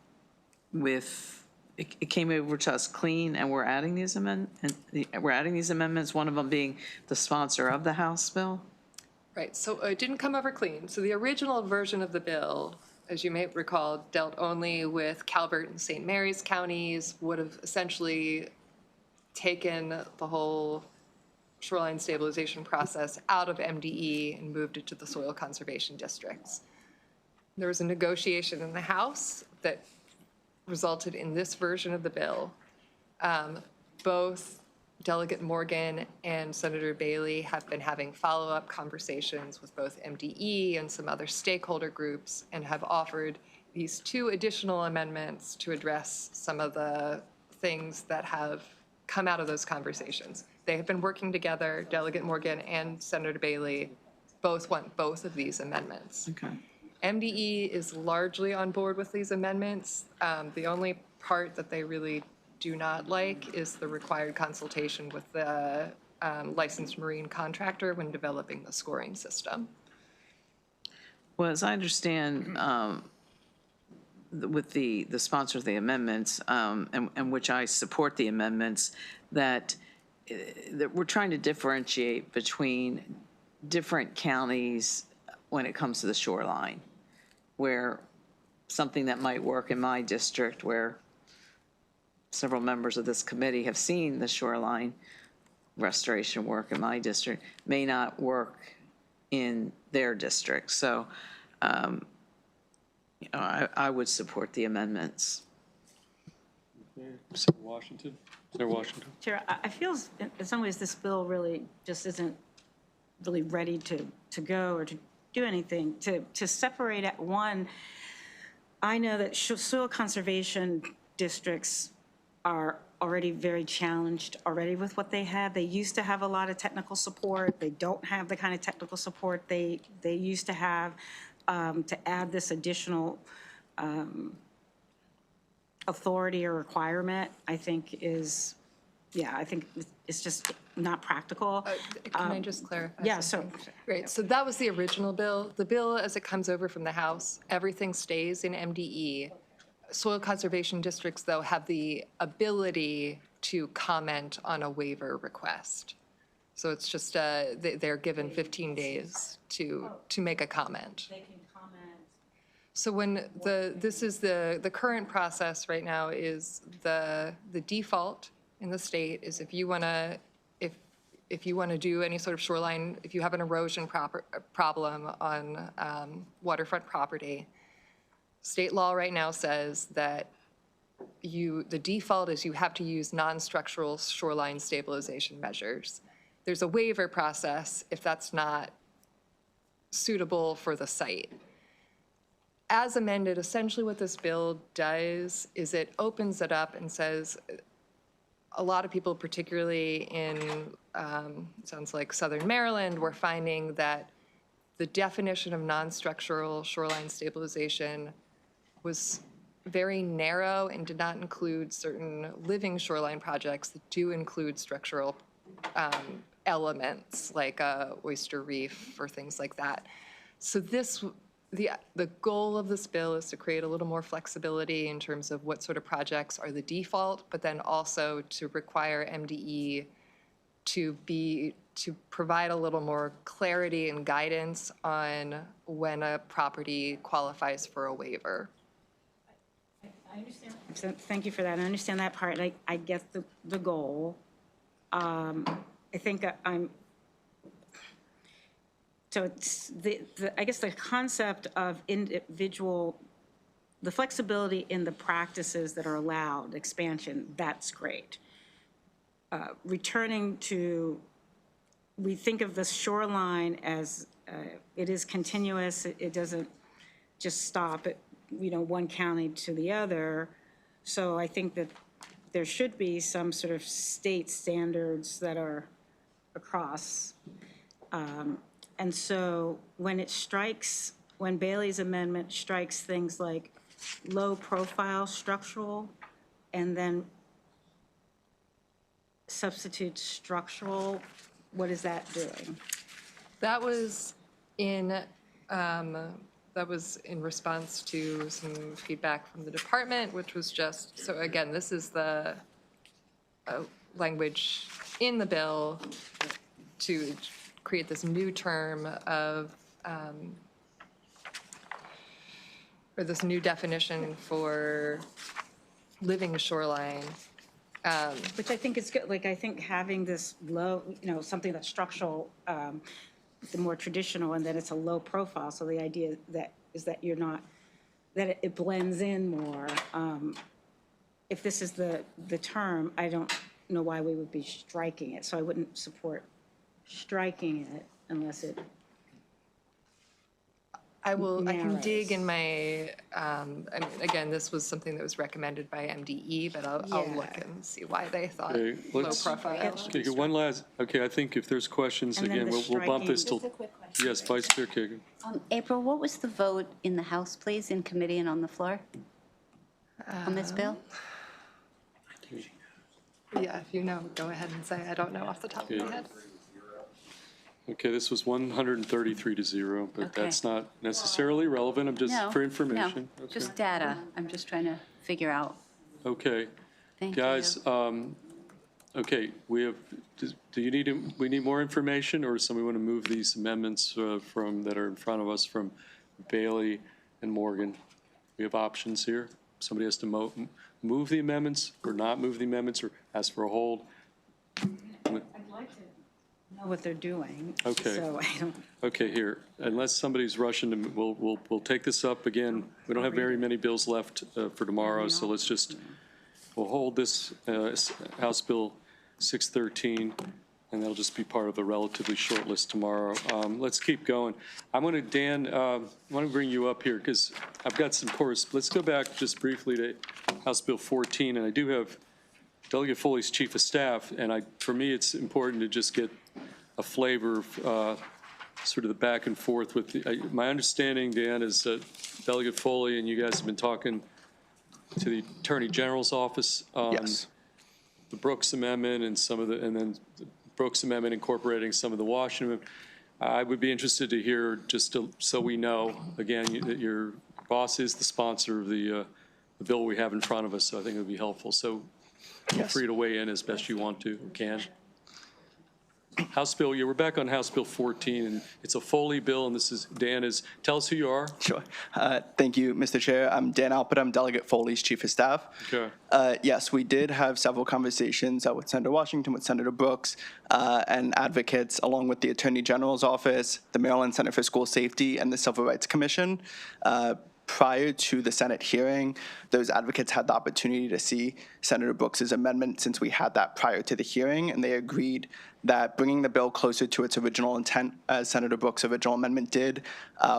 with, it came over to us clean, and we're adding these amendments, one of them being the sponsor of the House bill? Right, so it didn't come over clean. So the original version of the bill, as you may recall, dealt only with Calvert and St. Mary's counties, would have essentially taken the whole shoreline stabilization process out of MDE and moved it to the soil conservation districts. There was a negotiation in the House that resulted in this version of the bill. Both Delegate Morgan and Senator Bailey have been having follow-up conversations with both MDE and some other stakeholder groups and have offered these two additional amendments to address some of the things that have come out of those conversations. They have been working together, Delegate Morgan and Senator Bailey both want both of these amendments. Okay. MDE is largely on board with these amendments. The only part that they really do not like is the required consultation with the licensed marine contractor when developing the scoring system. Well, as I understand, with the sponsor of the amendments, and which I support the amendments, that we're trying to differentiate between different counties when it comes to the shoreline, where something that might work in my district, where several members of this committee have seen the shoreline restoration work in my district, may not work in their district. So I would support the amendments. Senator Washington? Senator Washington? Chair, I feel in some ways this bill really just isn't really ready to go or to do anything. To separate at one, I know that soil conservation districts are already very challenged already with what they have. They used to have a lot of technical support. They don't have the kind of technical support they used to have. To add this additional authority or requirement, I think is, I think it's just not practical. Can I just clarify? Yeah, so. Right, so that was the original bill. The bill, as it comes over from the House, everything stays in MDE. Soil conservation districts, though, have the ability to comment on a waiver request. So it's just, they're given 15 days to make a comment. They can comment. So when this is the current process right now is the default in the state is if you want to do any sort of shoreline, if you have an erosion problem on waterfront property, state law right now says that the default is you have to use non-structural shoreline stabilization measures. There's a waiver process if that's not suitable for the site. As amended, essentially what this bill does is it opens it up and says a lot of people, particularly in, sounds like Southern Maryland, were finding that the definition of non-structural shoreline stabilization was very narrow and did not include certain living shoreline projects that do include structural elements like a oyster reef or things like that. So the goal of this bill is to create a little more flexibility in terms of what sort of projects are the default, but then also to require MDE to provide a little more clarity and guidance on when a property qualifies for a waiver. I understand. So thank you for that. I understand that part. I get the goal. I think so it's I guess the concept of individual the flexibility in the practices that are allowed, expansion, that's great. Returning to, we think of the shoreline as, it is continuous, it doesn't just stop at, one county to the other. So I think that there should be some sort of state standards that are across. And so when it strikes, when Bailey's amendment strikes things like low-profile structural and then substitute structural, what is that doing? That was in response to some feedback from the department, which was just, so again, this is the language in the bill to create this new term of, or this new definition for living shoreline. Which I think is good, like, I think having this low, something that's structural, the more traditional, and then it's a low profile, so the idea is that you're not, that it blends in more. If this is the term, I don't know why we would be striking it, so I wouldn't support striking it unless it I can dig narrows. in my, I mean, again, this was something that was recommended by MDE, but I'll look Yeah. and see why they thought Okay, low let's- profile. Okay, one last, I think if there's questions, And then again, the we'll bump this till, Just a quick question. yes, Vice Chair Kagan. April, what was the vote in the House, please, in committee and on the floor on this bill? Yeah, if you know, go ahead and say, I don't know off the top of Yeah. my head. Okay, this was 133 to 0, but Okay. that's not necessarily relevant, I'm just No, for information. No, Okay. just data. I'm just trying to figure out. Okay, Thank you. guys, okay, we have, we need more information, or does somebody want to move these amendments that are in front of us from Bailey and Morgan? We have options here. Somebody has to move the amendments, or not move the amendments, or ask for a hold. Know what they're doing. Okay. So I don't, Okay, here, unless somebody's rushing to, we'll take this up again. We don't have very many bills left for tomorrow, so let's just, we'll hold this House Bill 613, and that'll just be part of the relatively short list tomorrow. Let's keep going. I'm going to, Dan, I want to bring you up here, because I've got some let's go back just briefly to House Bill 14, and I do have Delegate Foley's Chief of Staff, and for me, it's important to just get a flavor of sort of the back and forth with, my understanding, Dan, is that Delegate Foley and you guys have been talking to the Attorney General's office on Yes. the Brooks Amendment and and then the Brooks Amendment incorporating some of the Washington. I would be interested to hear, so we know, again, that your boss is the sponsor of the bill we have in front of us, so I think it would be helpful. So feel Yes. free to weigh in as best you want to, or can. House Bill, we're back on House Bill 14, and it's a Foley bill, and tell us who you are. Sure. Thank you, Mr. Chair. I'm Dan Alpert. I'm Delegate Foley's Chief of Staff. Okay. Yes, we did have several conversations with Senator Washington, with Senator Brooks, and advocates, along with the Attorney General's office, the Maryland Center for School Safety, and the Civil Rights Commission. Prior to the Senate hearing, those advocates had the opportunity to see Senator Brooks's amendment since we had that prior to the hearing, and they agreed that bringing the bill closer to its original intent, as Senator Brooks' original amendment did,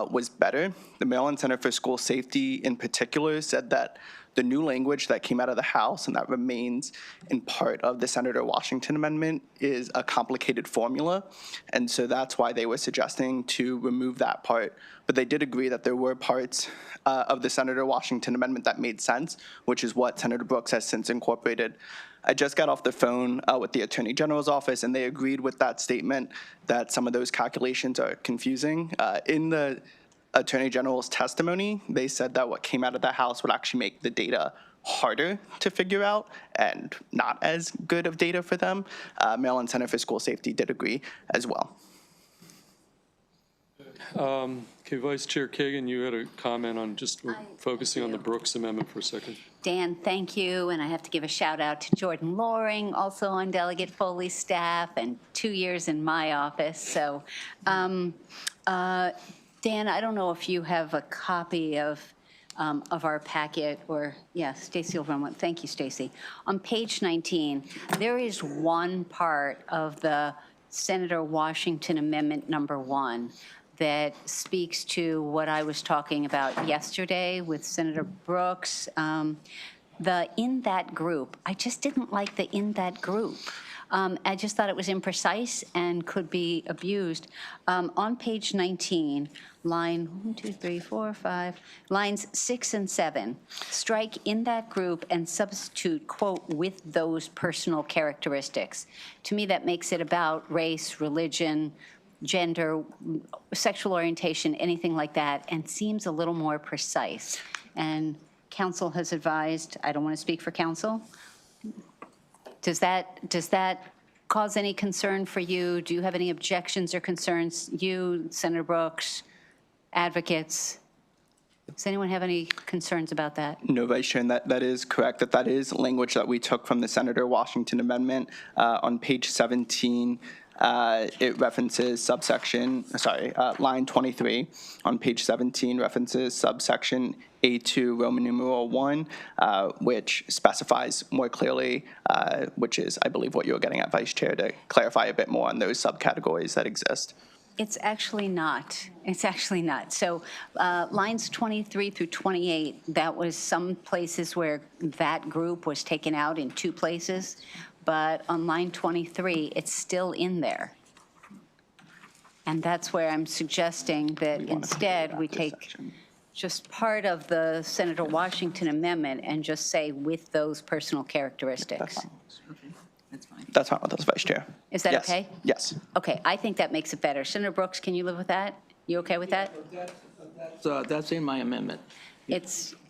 was better. The Maryland Center for School Safety in particular said that the new language that came out of the House and that remains in part of the Senator Washington amendment is a complicated formula, and so that's why they were suggesting to remove that part. But they did agree that there were parts of the Senator Washington amendment that made sense, which is what Senator Brooks has since incorporated. I just got off the phone with the Attorney General's office, and they agreed with that statement that some of those calculations are confusing. In the Attorney General's testimony, they said that what came out of the House would actually make the data harder to figure out and not as good of data for them. Maryland Center for School Safety did agree as well. Okay, Vice Chair Kagan, you had a comment on just focusing on the Brooks Amendment for a second. Dan, thank you, and I have to give a shout out to Jordan Loring, also on Delegate Foley's staff, and 2 years in my office. So, Dan, I don't know if you have a copy of of our packet, or, yeah, Stacy will run one. Thank you, Stacy. On page 19, there is one part of the Senator Washington Amendment number 1 that speaks to what I was talking about yesterday with Senator Brooks. The "in that group," I just didn't like the "in that group." I just thought it was imprecise and could be abused. On page 19, line 1, 2, 3, 4, 5, lines 6 and 7, strike "in that group" and substitute, quote, "with those personal characteristics." To me, that makes it about race, religion, gender, sexual orientation, anything like that, and seems a little more precise. And council has advised, I don't want to speak for council. Does that cause any concern for you? Do you have any objections or concerns? You, Senator Brooks, advocates? Does anyone have any concerns about that? No, Vice Chair, and that is correct, that is language that we took from the Senator Washington Amendment. On page 17, it references line 23 on page 17 references subsection A2 Roman numeral 1, which specifies more clearly, which is, I believe, what you're getting at, Vice Chair, to clarify a bit more on those subcategories that exist. It's actually not. It's actually not. So lines 23 through 28, that was some places where that group was taken out in 2 places. But on line 23, it's still in there. And that's where I'm suggesting that instead we take just part of the Senator Washington Amendment and just say "with those personal characteristics." That's fine with us, Vice Chair. Is that Yes. okay? Yes. Okay, I think that makes it better. Senator Brooks, can you live with that? You okay with that? That's in my amendment.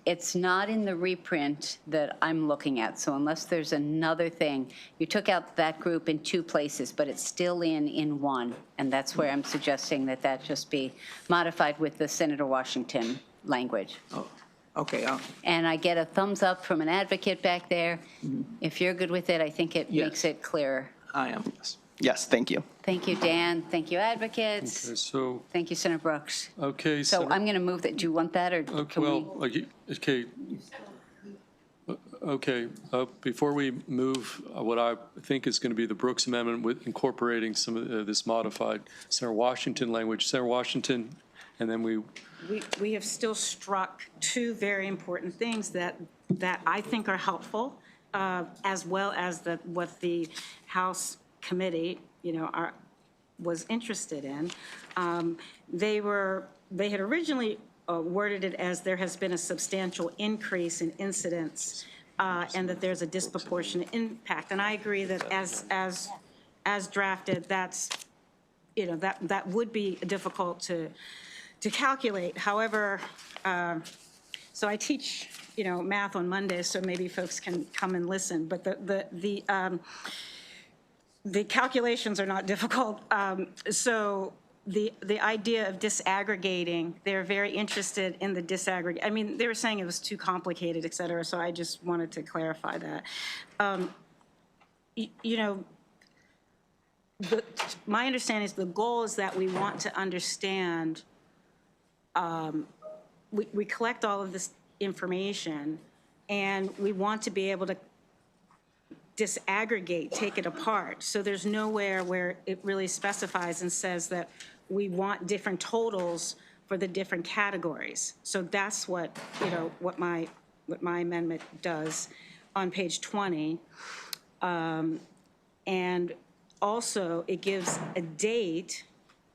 It's not in the reprint that I'm looking at, so unless there's another thing, you took out that group in 2 places, but it's still in 1, and that's where I'm suggesting that that just be modified with the Senator Washington language. Oh, okay. And I get a thumbs up from an advocate back there. If you're good with it, I think it Yes. makes it clearer. I am. Yes, thank you. Thank you, Dan. Thank you, advocates. Okay, so, Thank you, Senator Brooks. okay. So Senator- I'm going to move that. Do you want that, or Okay, can we? well, okay. Okay, before we move, what I think is going to be the Brooks Amendment with incorporating some of this modified Senator Washington language, Senator Washington, and then We have still struck 2 very important things that I think are helpful, as well as what the House committee, was interested in. They had originally worded it as there has been a substantial increase in incidents and that there's a disproportionate impact. And I agree that as drafted, that's, that would be difficult to calculate. However, so I teach, math on Mondays, so maybe folks can come and listen. But the calculations are not difficult. So the idea of disaggregating, they're very interested in the disaggregate. I mean, they were saying it was too complicated, et cetera, so I just wanted to clarify that. My understanding is the goal is that we want to understand, we collect all of this information, and we want to be able to disaggregate, take it apart. So there's nowhere where it really specifies and says that we want different totals for the different categories. So that's what, what my amendment does on page 20. And also, it gives a date,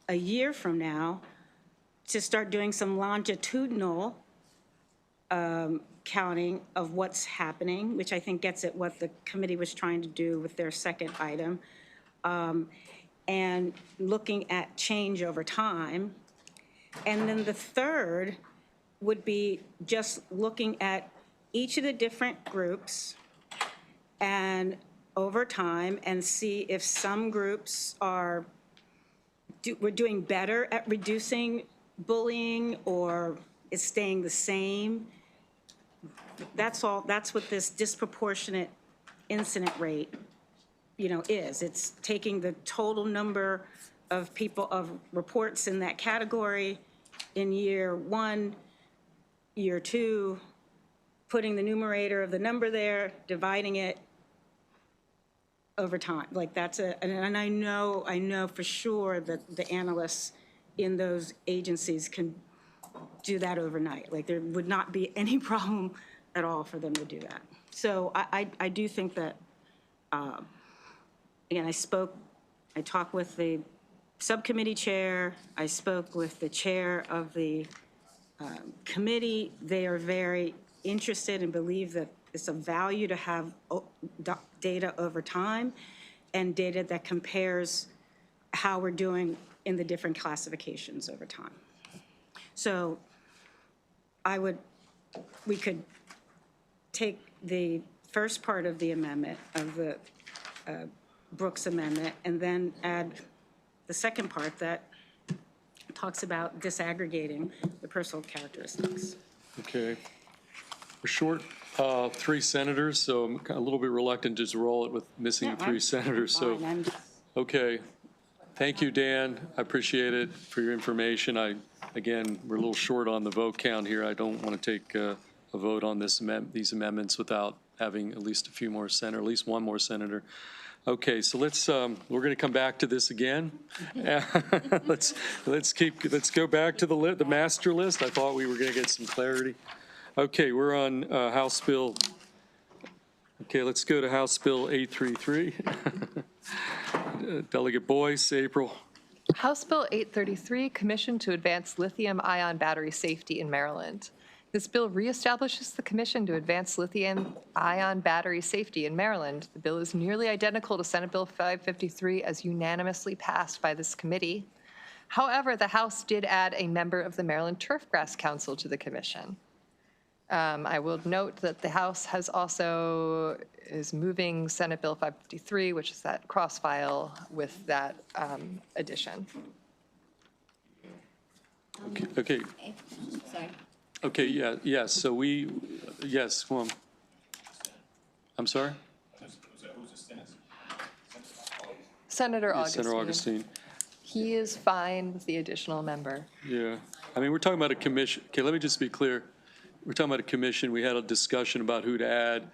a year from now, to start doing some longitudinal counting of what's happening, which I think gets at what the committee was trying to do with their second item, and looking at change over time. And then the third would be just looking at each of the different groups and over time and see if some groups we're doing better at reducing bullying or it's staying the same. That's all. That's what this disproportionate incident rate, is. It's taking the total number of people, of reports in that category in year 1, year 2, putting the numerator of the number there, dividing it over time. Like that's and I know for sure that the analysts in those agencies can do that overnight. Like there would not be any problem at all for them to do that. So I do think that, again, I talked with the subcommittee chair, I spoke with the chair of the committee. They are very interested and believe that it's of value to have data over time and data that compares how we're doing in the different classifications over time. So we could take the first part of the amendment, of the Brooks amendment, and then add the second part that talks about disaggregating the personal characteristics. Okay. We're short 3 senators, so I'm a little bit reluctant to just roll it with missing 3 senators. So, Fine, I'm just- okay. Thank you, Dan. I appreciate it for your information. Again, we're a little short on the vote count here. I don't want to take a vote on these amendments without having at least a few more senators, at least one more senator. Okay, so we're going to come back to this again. Let's go back to the master list. I thought we were going to get some clarity. Okay, we're on House Bill. Okay, let's go to House Bill 833. Delegate Boyce, April. House Bill 833, Commission to Advance Lithium-Ion Battery Safety in Maryland. This bill reestablishes the Commission to Advance Lithium-Ion Battery Safety in Maryland. The bill is nearly identical to Senate Bill 553 as unanimously passed by this committee. However, the House did add a member of the Maryland Turfgrass Council to the Commission. I will note that the House is moving Senate Bill 553, which is that cross-file with that addition. Okay. Sorry. Okay, yes, so yes, come on. I'm sorry? Senator Yeah, Augustine. Senator Augustine. He is fine with the additional member. Yeah, I mean, we're talking about a commission. Okay, let me just be clear. We're talking about a commission. We had a discussion about who to add.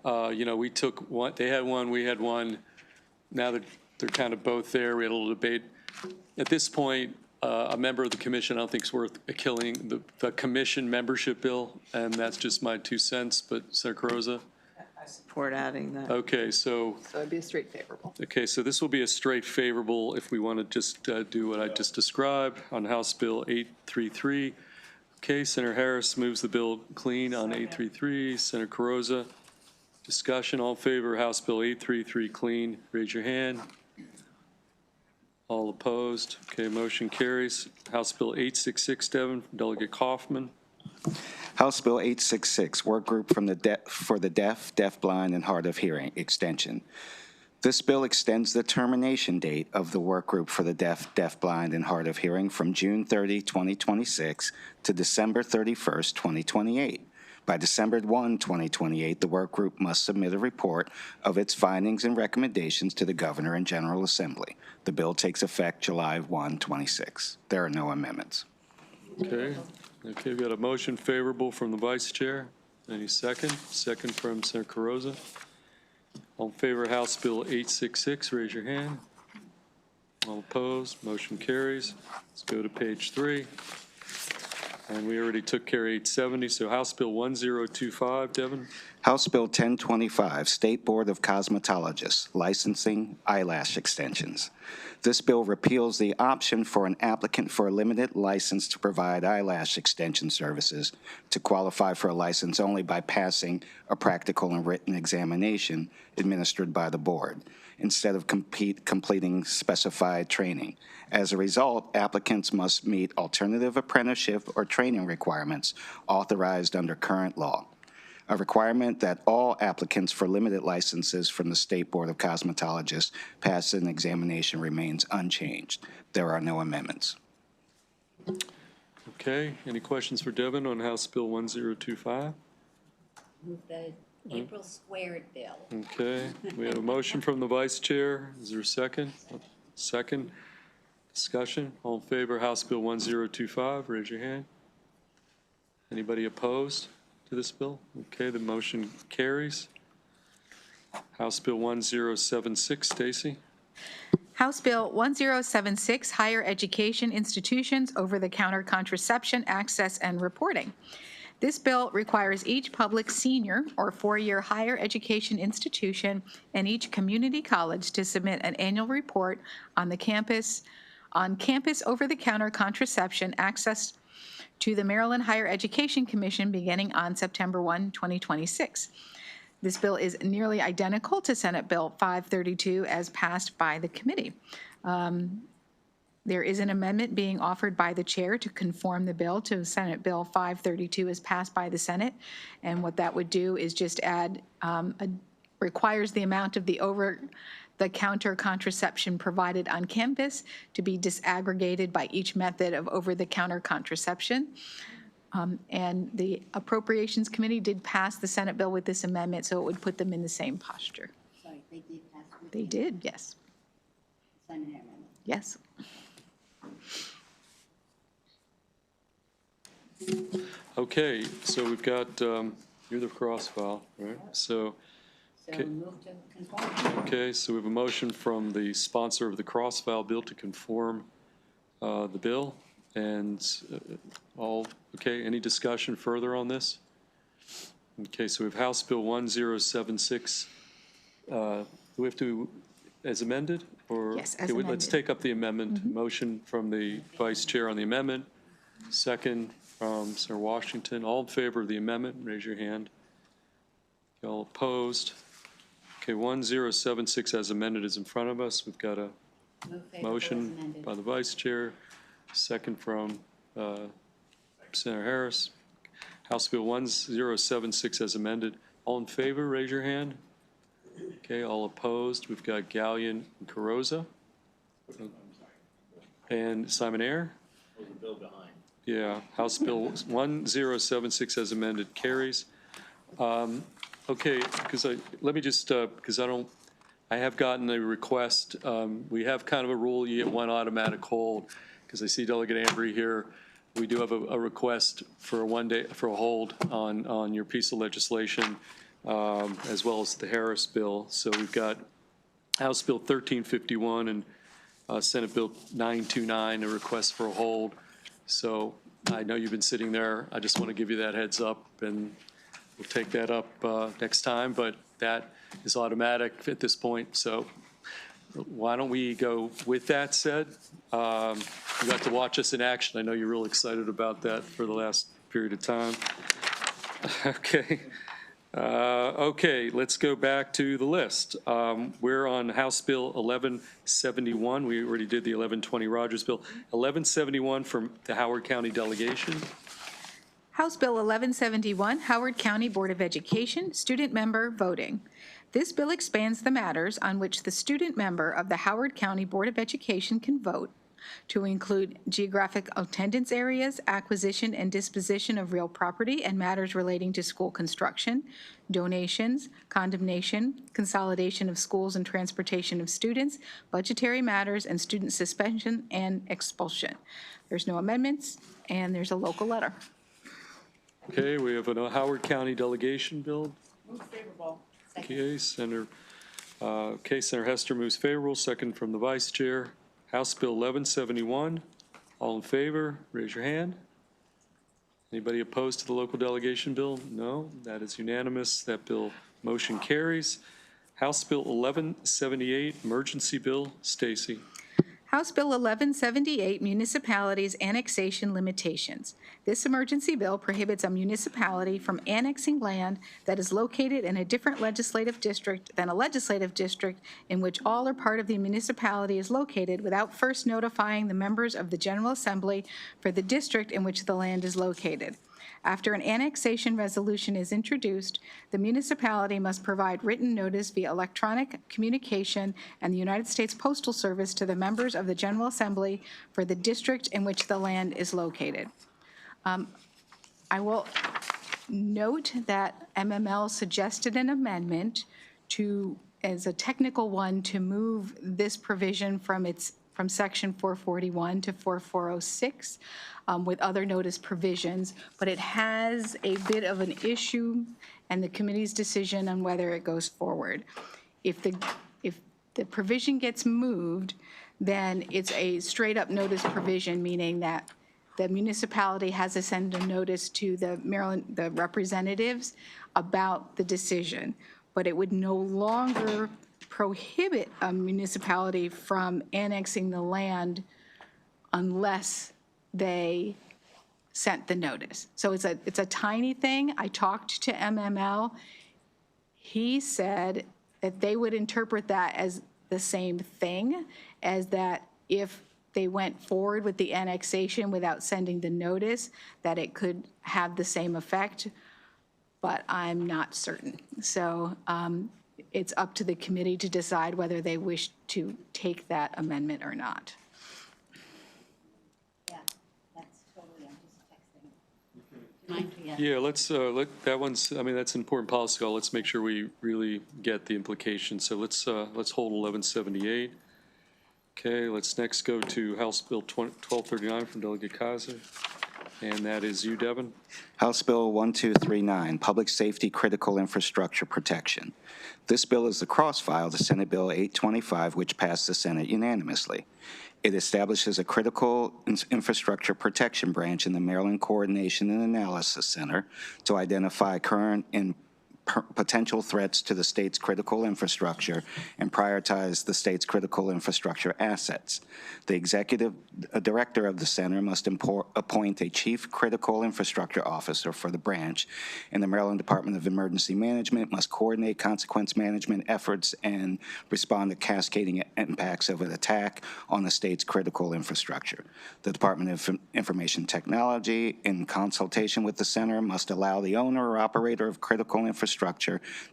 We took one, they had one, we had one. Now that they're kind of both there, we had a little debate. At this point, a member of the commission, I don't think it's worth killing the commission membership bill, and that's just my 2 cents, but Senator Carrozza? I support adding that. Okay, so it'd be a straight favorable. Okay, so this will be a straight favorable if we want to just do what I just described on House Bill 833. Okay, Senator Harris moves the bill clean on 833. Senator Carrozza, discussion, all in favor of House Bill 833 clean, raise your hand. All opposed? Okay, motion carries. House Bill 866, Devin, Delegate Kaufman. House Bill 866, Work Group for the Deaf, Deafblind, and Hard of Hearing extension. This bill extends the termination date of the work group for the deaf, deafblind, and hard of hearing from June 30, 2026 to December 31st, 2028. By December 1, 2028, the work group must submit a report of its findings and recommendations to the Governor and General Assembly. The bill takes effect July 1, 26. There are no amendments. Okay, we've got a motion favorable from the Vice Chair. Any second? Second from Senator Carrozza. All in favor of House Bill 866, raise your hand. All opposed, motion carries. Let's go to page 3. And we already took care of 870, so House Bill 1025, Devin. House Bill 1025, State Board of Cosmetologists, licensing eyelash extensions. This bill repeals the option for an applicant for a limited license to provide eyelash extension services to qualify for a license only by passing a practical and written examination administered by the board, instead of completing specified training. As a result, applicants must meet alternative apprenticeship or training requirements authorized under current law. A requirement that all applicants for limited licenses from the State Board of Cosmetologists pass an examination remains unchanged. There are no amendments. Okay, any questions for Devin on House Bill 1025? Move the April squared bill. Okay, we have a motion from the Vice Chair. Is there a second? Second. Discussion. All in favor of House Bill 1025, raise your hand. Anybody opposed to this bill? Okay, the motion carries. House Bill 1076, Stacy. House Bill 1076, Higher Education Institutions Over-the-Counter Contraception Access and Reporting. This bill requires each public senior or four-year higher education institution and each community college to submit an annual report on campus over-the-counter contraception access to the Maryland Higher Education Commission beginning on September 1, 2026. This bill is nearly identical to Senate Bill 532 as passed by the committee. There is an amendment being offered by the chair to conform the bill to Senate Bill 532 as passed by the Senate. And what that would do is just add, requires the amount of the over-the-counter contraception provided on campus to be disaggregated by each method of over-the-counter contraception. And the Appropriations Committee did pass the Senate bill with this amendment, so it would put them in the same posture. Sorry, they did pass with They did, yes. Simon Amendment. Yes. Okay, so we've got, you're the cross-file, right? So, So Okay. move to conform. okay, so we have a motion from the sponsor of the cross-file bill to conform the bill. And okay, any discussion further on this? Okay, so we have House Bill 1076. Do we have to, as amended? Or Yes, as okay, let's amended. take up the amendment. Motion from the vice chair on the amendment. Second from Senator Washington. All in favor of the amendment, raise your hand. All opposed? Okay, 1076 as amended is in front of us. We've got a Move favorable as motion amended. by the vice chair, second from Senator Harris. House Bill 1076 as amended. All in favor, raise your hand. Okay, all opposed. We've got Gallion and Carrozza. And Simon Ayer? Yeah, House Bill 1076 as amended carries. Okay, because let me just, because I have gotten a request. We have kind of a rule, you get one automatic hold, because I see Delegate Ambry here. We do have a request for a hold on your piece of legislation, as well as the Harris bill. So we've got House Bill 1351 and Senate Bill 929, a request for a hold. So I know you've been sitting there. I just want to give you that heads up, and we'll take that up next time, but that is automatic at this point. So why don't we go with that said? You got to watch us in action. I know you're real excited about that for the last period of time. Okay. Okay, let's go back to the list. We're on House Bill 1171. We already did the 1120 Rogers Bill. 1171 from the Howard County delegation. House Bill 1171, Howard County Board of Education, student member voting. This bill expands the matters on which the student member of the Howard County Board of Education can vote to include geographic attendance areas, acquisition and disposition of real property, and matters relating to school construction, donations, condemnation, consolidation of schools and transportation of students, budgetary matters, and student suspension and expulsion. There's no amendments, and there's a local letter. Okay, we have a Howard County delegation bill. Move favorable. Okay, Senator Hester moves favorable, second from the vice chair. House Bill 1171, all in favor, raise your hand. Anybody opposed to the local delegation bill? No, that is unanimous. That bill motion carries. House Bill 1178, emergency bill. Stacy. House Bill 1178, Municipalities Annexation Limitations. This emergency bill prohibits a municipality from annexing land that is located in a different legislative district than a legislative district in which all or part of the municipality is located without first notifying the members of the General Assembly for the district in which the land is located. After an annexation resolution is introduced, the municipality must provide written notice via electronic communication and the United States Postal Service to the members of the General Assembly for the district in which the land is located. I will note that MML suggested an amendment to, as a technical one, to move this provision from its from Section 441 to 4406 with other notice provisions, but it has a bit of an issue and the committee's decision on whether it goes forward. If the provision gets moved, then it's a straight-up notice provision, meaning that the municipality has to send a notice to the representatives about the decision, but it would no longer prohibit a municipality from annexing the land unless they sent the notice. So it's a tiny thing. I talked to MML. He said that they would interpret that as the same thing, as that if they went forward with the annexation without sending the notice, that it could have the same effect, but I'm not certain. So it's up to the committee to decide whether they wish to take that amendment or not. Yeah, that's totally, I'm just texting. Yeah, let's, that one's, I mean, that's an important policy call. Let's make sure we really get the implications. So let's hold 1178. Okay, let's next go to House Bill 1239 from Delegate Kaiser. And that is you, Devin. House Bill 1239, Public Safety Critical Infrastructure Protection. This bill is the cross-file to Senate Bill 825, which passed the Senate unanimously. It establishes a critical infrastructure protection branch in the Maryland Coordination and Analysis Center to identify current and potential threats to the state's critical infrastructure and prioritize the state's critical infrastructure assets. The executive director of the center must appoint a chief critical infrastructure officer for the branch, and the Maryland Department of Emergency Management must coordinate consequence management efforts and respond to cascading impacts of an attack on the state's critical infrastructure. The Department of Information Technology, in consultation with the center, must allow the owner or operator of critical infrastructure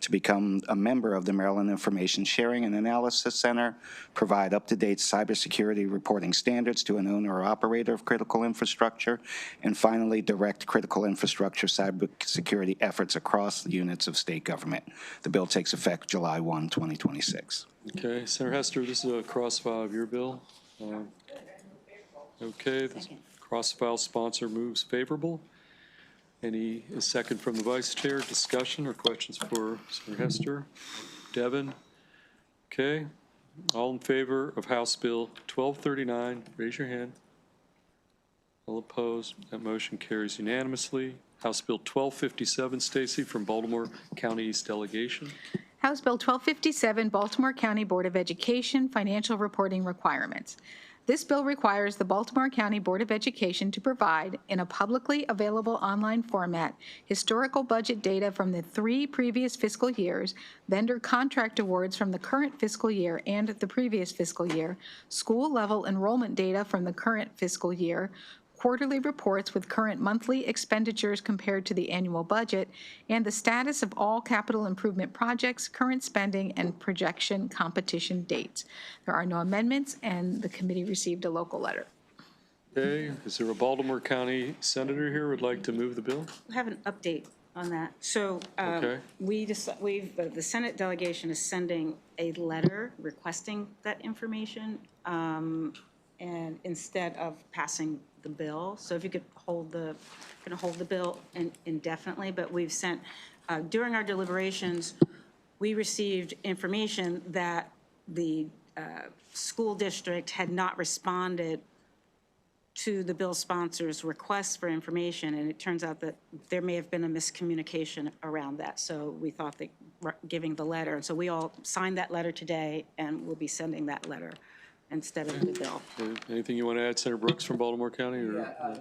to become a member of the Maryland Information Sharing and Analysis Center, provide up-to-date cybersecurity reporting standards to an owner or operator of critical infrastructure, and finally, direct critical infrastructure cybersecurity efforts across the units of state government. The bill takes effect July 1, 2026. Okay, Senator Hester, this is a cross-file of your bill. Okay, the cross-file sponsor moves favorable. Any second from the vice chair? Discussion or questions for Senator Hester? Devin? Okay. All in favor of House Bill 1239, raise your hand. All opposed? That motion carries unanimously. House Bill 1257, Stacy, from Baltimore County East Delegation. House Bill 1257, Baltimore County Board of Education Financial Reporting Requirements. This bill requires the Baltimore County Board of Education to provide, in a publicly available online format, historical budget data from the 3 previous fiscal years, vendor contract awards from the current fiscal year and the previous fiscal year, school-level enrollment data from the current fiscal year, quarterly reports with current monthly expenditures compared to the annual budget, and the status of all capital improvement projects, current spending, and projection competition dates. There are no amendments, and the committee received a local letter. Okay, is there a Baltimore County senator here who would like to move the bill? I have an update on that. So Okay. the Senate delegation is sending a letter requesting that information, and instead of passing the bill. So if you could hold the bill indefinitely, but we've sent, during our deliberations, we received information that the school district had not responded to the bill sponsor's request for information, and it turns out that there may have been a miscommunication around that. So we thought that giving the letter, and so we all signed that letter today, and we'll be sending that letter instead of the bill. Anything you want to add, Senator Brooks from Baltimore County? Or? Yeah,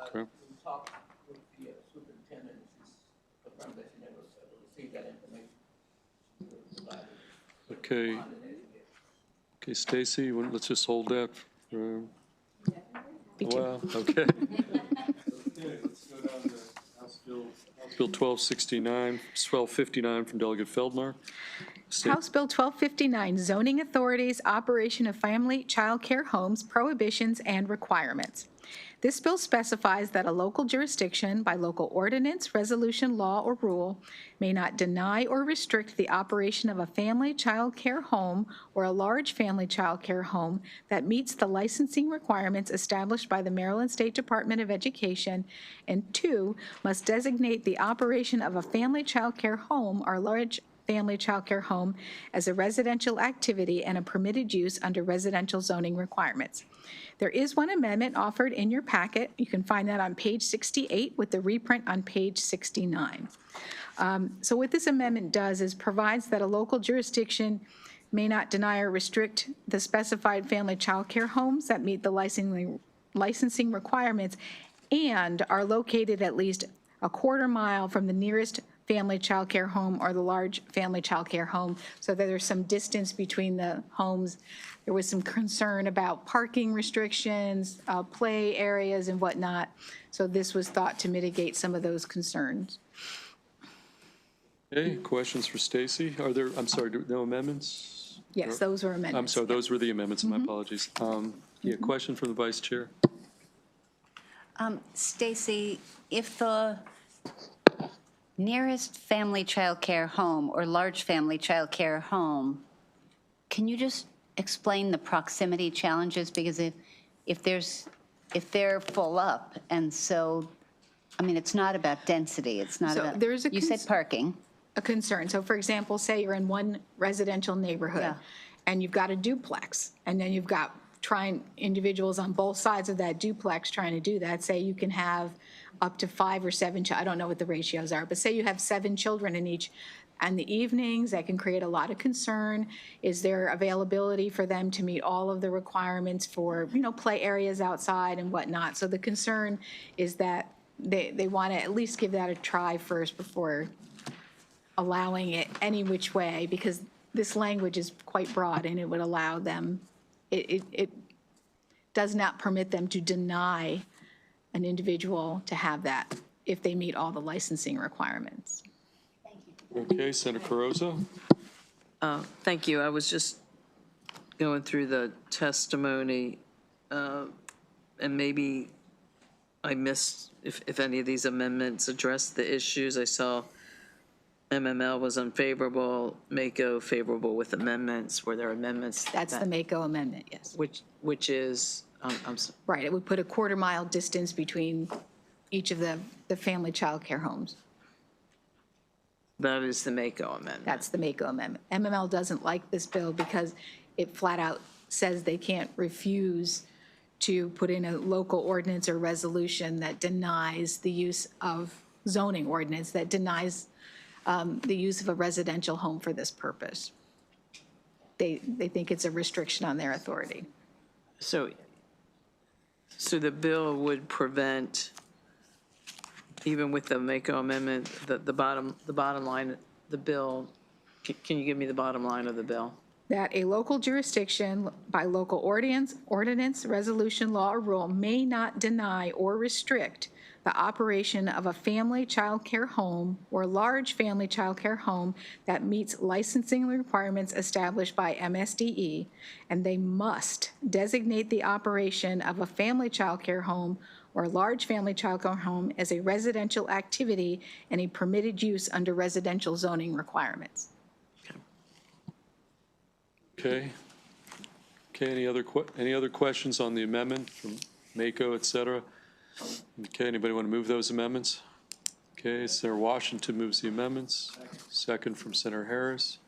Okay. we talked with the superintendent, she's confirmed that she never received that information. Okay. Okay, Stacy, let's just hold that for a while. Okay. Okay, let's go down to House Bill 1269, 1259 from Delegate Feldmar. House Bill 1259, zoning authorities, operation of family child care homes, prohibitions and requirements. This bill specifies that a local jurisdiction, by local ordinance, resolution, law, or rule, may not deny or restrict the operation of a family child care home or a large family child care home that meets the licensing requirements established by the Maryland State Department of Education, and 2, must designate the operation of a family child care home or large family child care home as a residential activity and a permitted use under residential zoning requirements. There is one amendment offered in your packet. You can find that on page 68 with the reprint on page 69. So what this amendment does is provides that a local jurisdiction may not deny or restrict the specified family child care homes that meet the licensing requirements and are located at least a quarter mile from the nearest family child care home or the large family child care home, so that there's some distance between the homes. There was some concern about parking restrictions, play areas and whatnot. So this was thought to mitigate some of those concerns. Okay, questions for Stacy? Are there, I'm sorry, no amendments? Yes, those were amendments. I'm sorry, those were the amendments, my apologies. Yeah, question from the Vice Chair? Stacy, if the nearest family child care home or large family child care home, can you just explain the proximity challenges? Because if they're full up, and so, I mean, it's not about density, it's not So about, there's a you said parking. A concern. So for example, say you're in one residential neighborhood Yeah. and you've got a duplex, and then you've got individuals on both sides of that duplex trying to do that. Say you can have up to 5 or 7, I don't know what the ratios are, but say you have 7 children in each. And the evenings, that can create a lot of concern. Is there availability for them to meet all of the requirements for, play areas outside and whatnot? So the concern is that they want to at least give that a try first before allowing it any which way, because this language is quite broad and it would allow them, it does not permit them to deny an individual to have that if they meet all the licensing requirements. Okay, Senator Carrozza? Thank you. I was just going through the testimony, and maybe I missed if any of these amendments addressed the issues. I saw MML was unfavorable, MACO favorable with amendments. Were there amendments? That's the MACO amendment, yes. Which is, Right, it would put a quarter-mile distance between each of the family child care homes. that is the MACO amendment. That's the MACO amendment. MML doesn't like this bill because it flat out says they can't refuse to put in a local ordinance or resolution that denies the use of zoning ordinance, that denies the use of a residential home for this purpose. They think it's a restriction on their authority. So the bill would prevent, even with the MACO amendment, the bottom line, the bill, can you give me the bottom line of the bill? That a local jurisdiction by local ordinance, resolution, law, or rule may not deny or restrict the operation of a family child care home or large family child care home that meets licensing requirements established by MSDE, and they must designate the operation of a family child care home or large family child care home as a residential activity and a permitted use under residential zoning requirements. Okay. Okay, any other questions on the amendment from MACO, et cetera? Okay, anybody want to move those amendments? Okay, Senator Washington moves the amendments. Second from Senator Harris.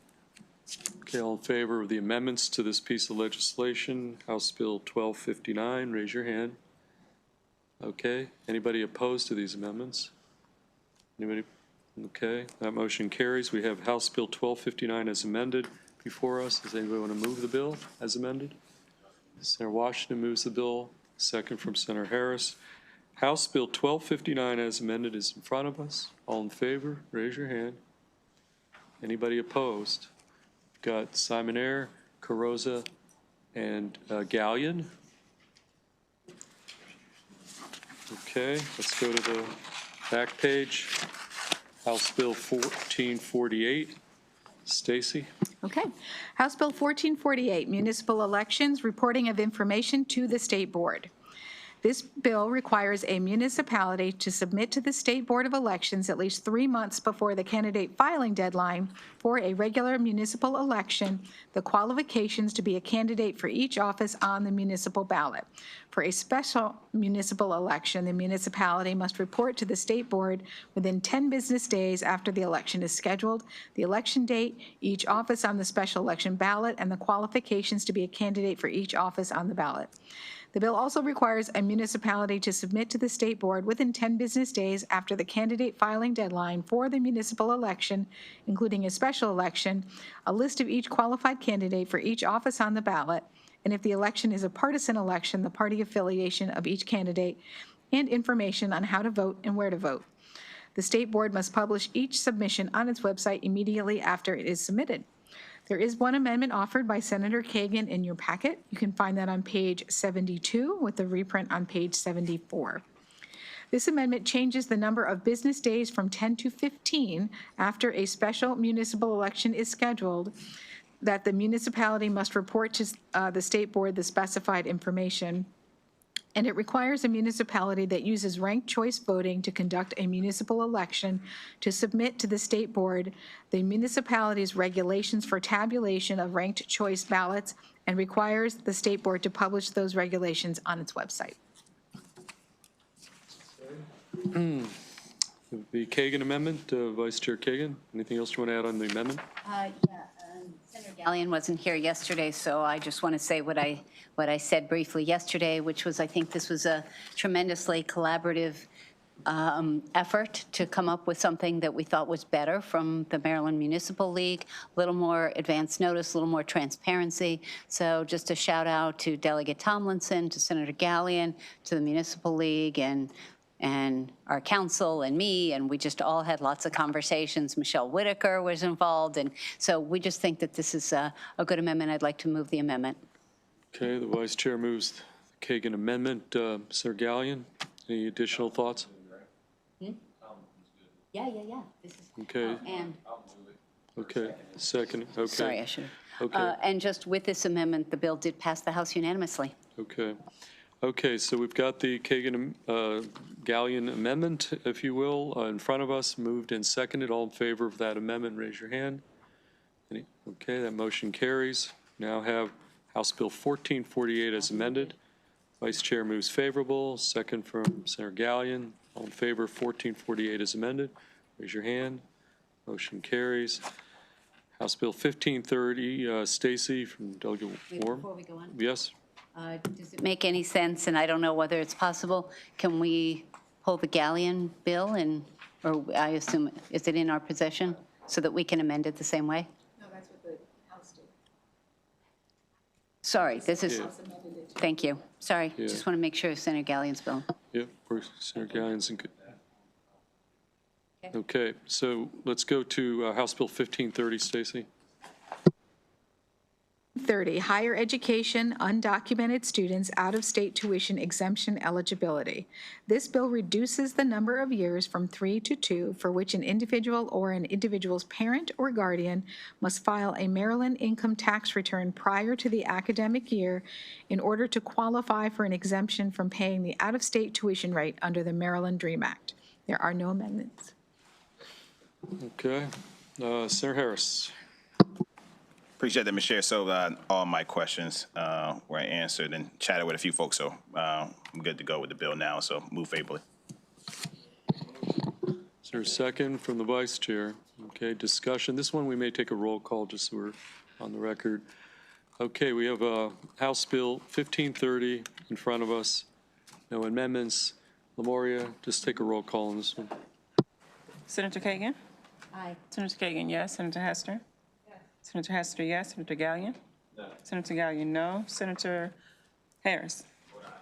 Okay, all in favor of the amendments to this piece of legislation, House Bill 1259, raise your hand. Okay, anybody opposed to these amendments? Anybody? Okay, that motion carries. We have House Bill 1259 as amended before us. Does anybody want to move the bill as amended? Senator Washington moves the bill. Second from Senator Harris. House Bill 1259 as amended is in front of us. All in favor, raise your hand. Anybody opposed? We've got Simonaire, Carrozza, and Gallion. Okay, let's go to the back page. House Bill 1448. Stacy? Okay. House Bill 1448, Municipal Elections, Reporting of Information to the State Board. This bill requires a municipality to submit to the State Board of Elections at least 3 months before the candidate filing deadline for a regular municipal election the qualifications to be a candidate for each office on the municipal ballot. For a special municipal election, the municipality must report to the State Board within 10 business days after the election is scheduled, the election date, each office on the special election ballot, and the qualifications to be a candidate for each office on the ballot. The bill also requires a municipality to submit to the State Board within 10 business days after the candidate filing deadline for the municipal election, including a special election, a list of each qualified candidate for each office on the ballot, and if the election is a partisan election, the party affiliation of each candidate, and information on how to vote and where to vote. The State Board must publish each submission on its website immediately after it is submitted. There is one amendment offered by Senator Kagan in your packet. You can find that on page 72 with the reprint on page 74. This amendment changes the number of business days from 10 to 15 after a special municipal election is scheduled that the municipality must report to the State Board the specified information. And it requires a municipality that uses ranked choice voting to conduct a municipal election to submit to the State Board the municipality's regulations for tabulation of ranked choice ballots and requires the State Board to publish those regulations on its website. The Kagan amendment, Vice Chair Kagan, anything else you want to add on the amendment? Senator Gallion wasn't here yesterday, so I just want to say what I said briefly yesterday, which was I think this was a tremendously collaborative effort to come up with something that we thought was better from the Maryland Municipal League, a little more advance notice, a little more transparency. So just a shout out to Delegate Tomlinson, to Senator Gallion, to the Municipal League, and our council and me, and we just all had lots of conversations. Michelle Whitaker was involved, and so we just think that this is a good amendment. I'd like to move the amendment. Okay, the Vice Chair moves the Kagan amendment. Senator Gallion, any additional thoughts? Yeah. This is, Okay. and Okay, second, okay. sorry, I should have. Okay. And just with this amendment, the bill did pass the House unanimously. Okay. Okay, so we've got the Kagan Gallion amendment, if you will, in front of us, moved and seconded. All in favor of that amendment, raise your hand. Okay, that motion carries. Now have House Bill 1448 as amended. Vice Chair moves favorable, second from Senator Gallion. All in favor of 1448 as amended, raise your hand. Motion carries. House Bill 1530, Stacy from Delegate Warm. Before we go on, Yes? does it make any sense, and I don't know whether it's possible, can we pull the Gallion bill and, or I assume, is it in our possession so that we can amend it the same way? No, that's what the House did. Sorry, this is, thank you. Sorry, Yeah. just want to make sure Senator Gallion's bill. Yep, Senator Gallion's in good. Okay, so let's go to House Bill 1530, Stacy. 30, higher education, undocumented students, out-of-state tuition exemption eligibility. This bill reduces the number of years from 3 to 2 for which an individual or an individual's parent or guardian must file a Maryland income tax return prior to the academic year in order to qualify for an exemption from paying the out-of-state tuition rate under the Maryland DREAM Act. There are no amendments. Okay, Senator Harris. Appreciate that, Mr. Chair. So all my questions were answered and chatted with a few folks, so I'm good to go with the bill now, so move favorably. Is there a second from the Vice Chair? Okay, discussion. This one we may take a roll call just so we're on the record. Okay, we have House Bill 1530 in front of us. No amendments. Lemoria, just take a roll call on this one. Senator Kagan? Aye. Senator Kagan, yes. Senator Hester? Yes. Senator Hester, yes. Senator Gallion? No. Senator Gallion, no. Senator Harris?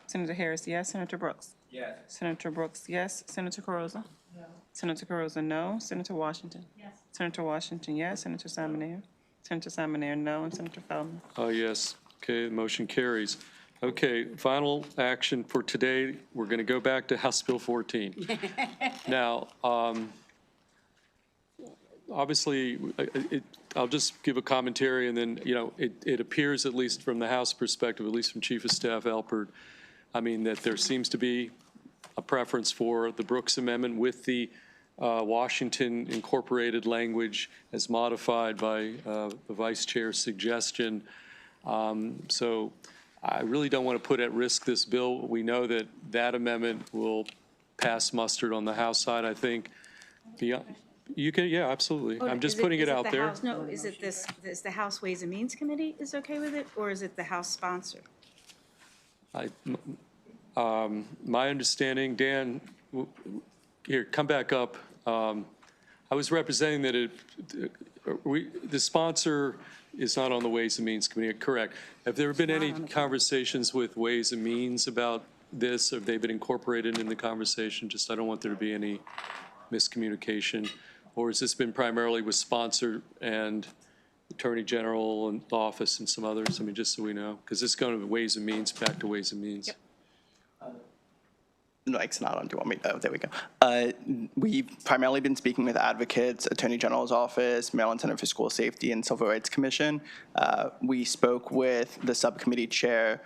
Senator Harris, yes. Senator Brooks? Yes. Senator Brooks, yes. Senator Carozza? No. Senator Carozza, no. Senator Washington? Yes. Senator Washington, yes. Senator Simoneau? Senator Simoneau, no. And Senator Feldman? Yes. Okay, the motion carries. Okay, final action for today. We're going to go back to House Bill 14. Now, obviously, I'll just give a commentary, and then, it appears, at least from the House perspective, at least from Chief of Staff Alpert, I mean, that there seems to be a preference for the Brooks Amendment with the Washington incorporated language as modified by the Vice Chair's suggestion. So I really don't want to put at risk this bill. We know that that amendment will pass muster on the House side, I think. You can, yeah, absolutely. I'm just putting it out there. No, is the House Ways and Means Committee is okay with it, or is it the House sponsor? My understanding, Dan, here, come back up. I was representing that the sponsor is not on the Ways and Means Committee, correct? Have there been any conversations with Ways and Means about this? Have they been incorporated in the conversation? Just, I don't want there to be any miscommunication. Or has this been primarily with sponsor and Attorney General and office and some others? I mean, just so we know, because it's going to Ways and Means, back to Ways and Means. Yep. No, it's not on. Do you want me? Oh, there we go. We've primarily been speaking with advocates, Attorney General's office, Maryland Center for School Safety, and Civil Rights Commission. We spoke with the subcommittee chair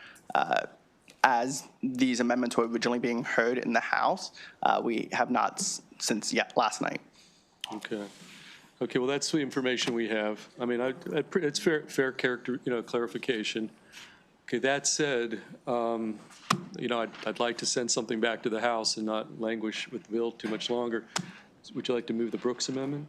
as these amendments were originally being heard in the House. We have not since yet last night. Okay. Okay, well, that's the information we have. I mean, it's fair clarification. Okay, that said, I'd like to send something back to the House and not languish with the bill too much longer. Would you like to move the Brooks Amendment?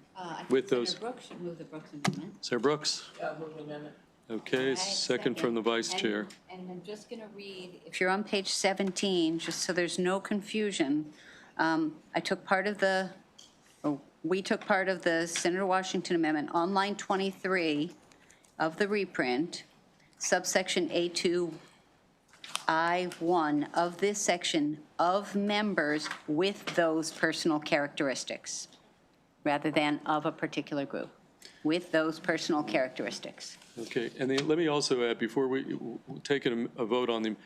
With those? Senator Brooks should move the Brooks Amendment. Senator Brooks? Yeah, move the amendment. Okay, Right, second from the Vice Chair. And I'm just going to read, if you're on page 17, just so there's no confusion, we took part of the Senator Washington Amendment on line 23 of the reprint, subsection A2, I1 of this section, of members with those personal characteristics, rather than of a particular group, with those personal characteristics. Okay, and then let me also add, before we take a vote on them,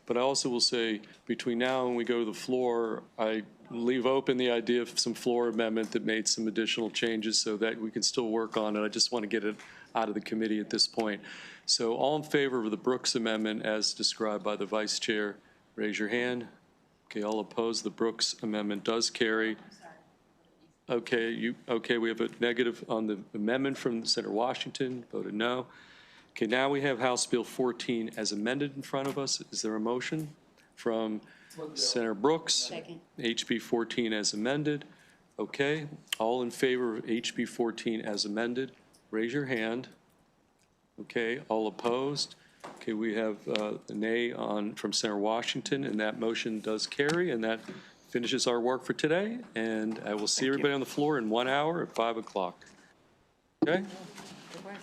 but I also will say, between now and we go to the floor, I leave open the idea of some floor amendment that made some additional changes so that we can still work on it. I just want to get it out of the committee at this point. So all in favor of the Brooks Amendment as described by the Vice Chair, raise your hand. Okay, all opposed, the Brooks Amendment does carry. Okay, we have a negative on the amendment from Senator Washington, voted no. Okay, now we have House Bill 14 as amended in front of us. Is there a motion from Senator Brooks? Second. HB 14 as amended. Okay, all in favor of HB 14 as amended, raise your hand. Okay, all opposed? Okay, we have a nay from Senator Washington, and that motion does carry, and that finishes our work for today. And I will see everybody on the floor in 1 hour at 5 o'clock. Okay? Good work.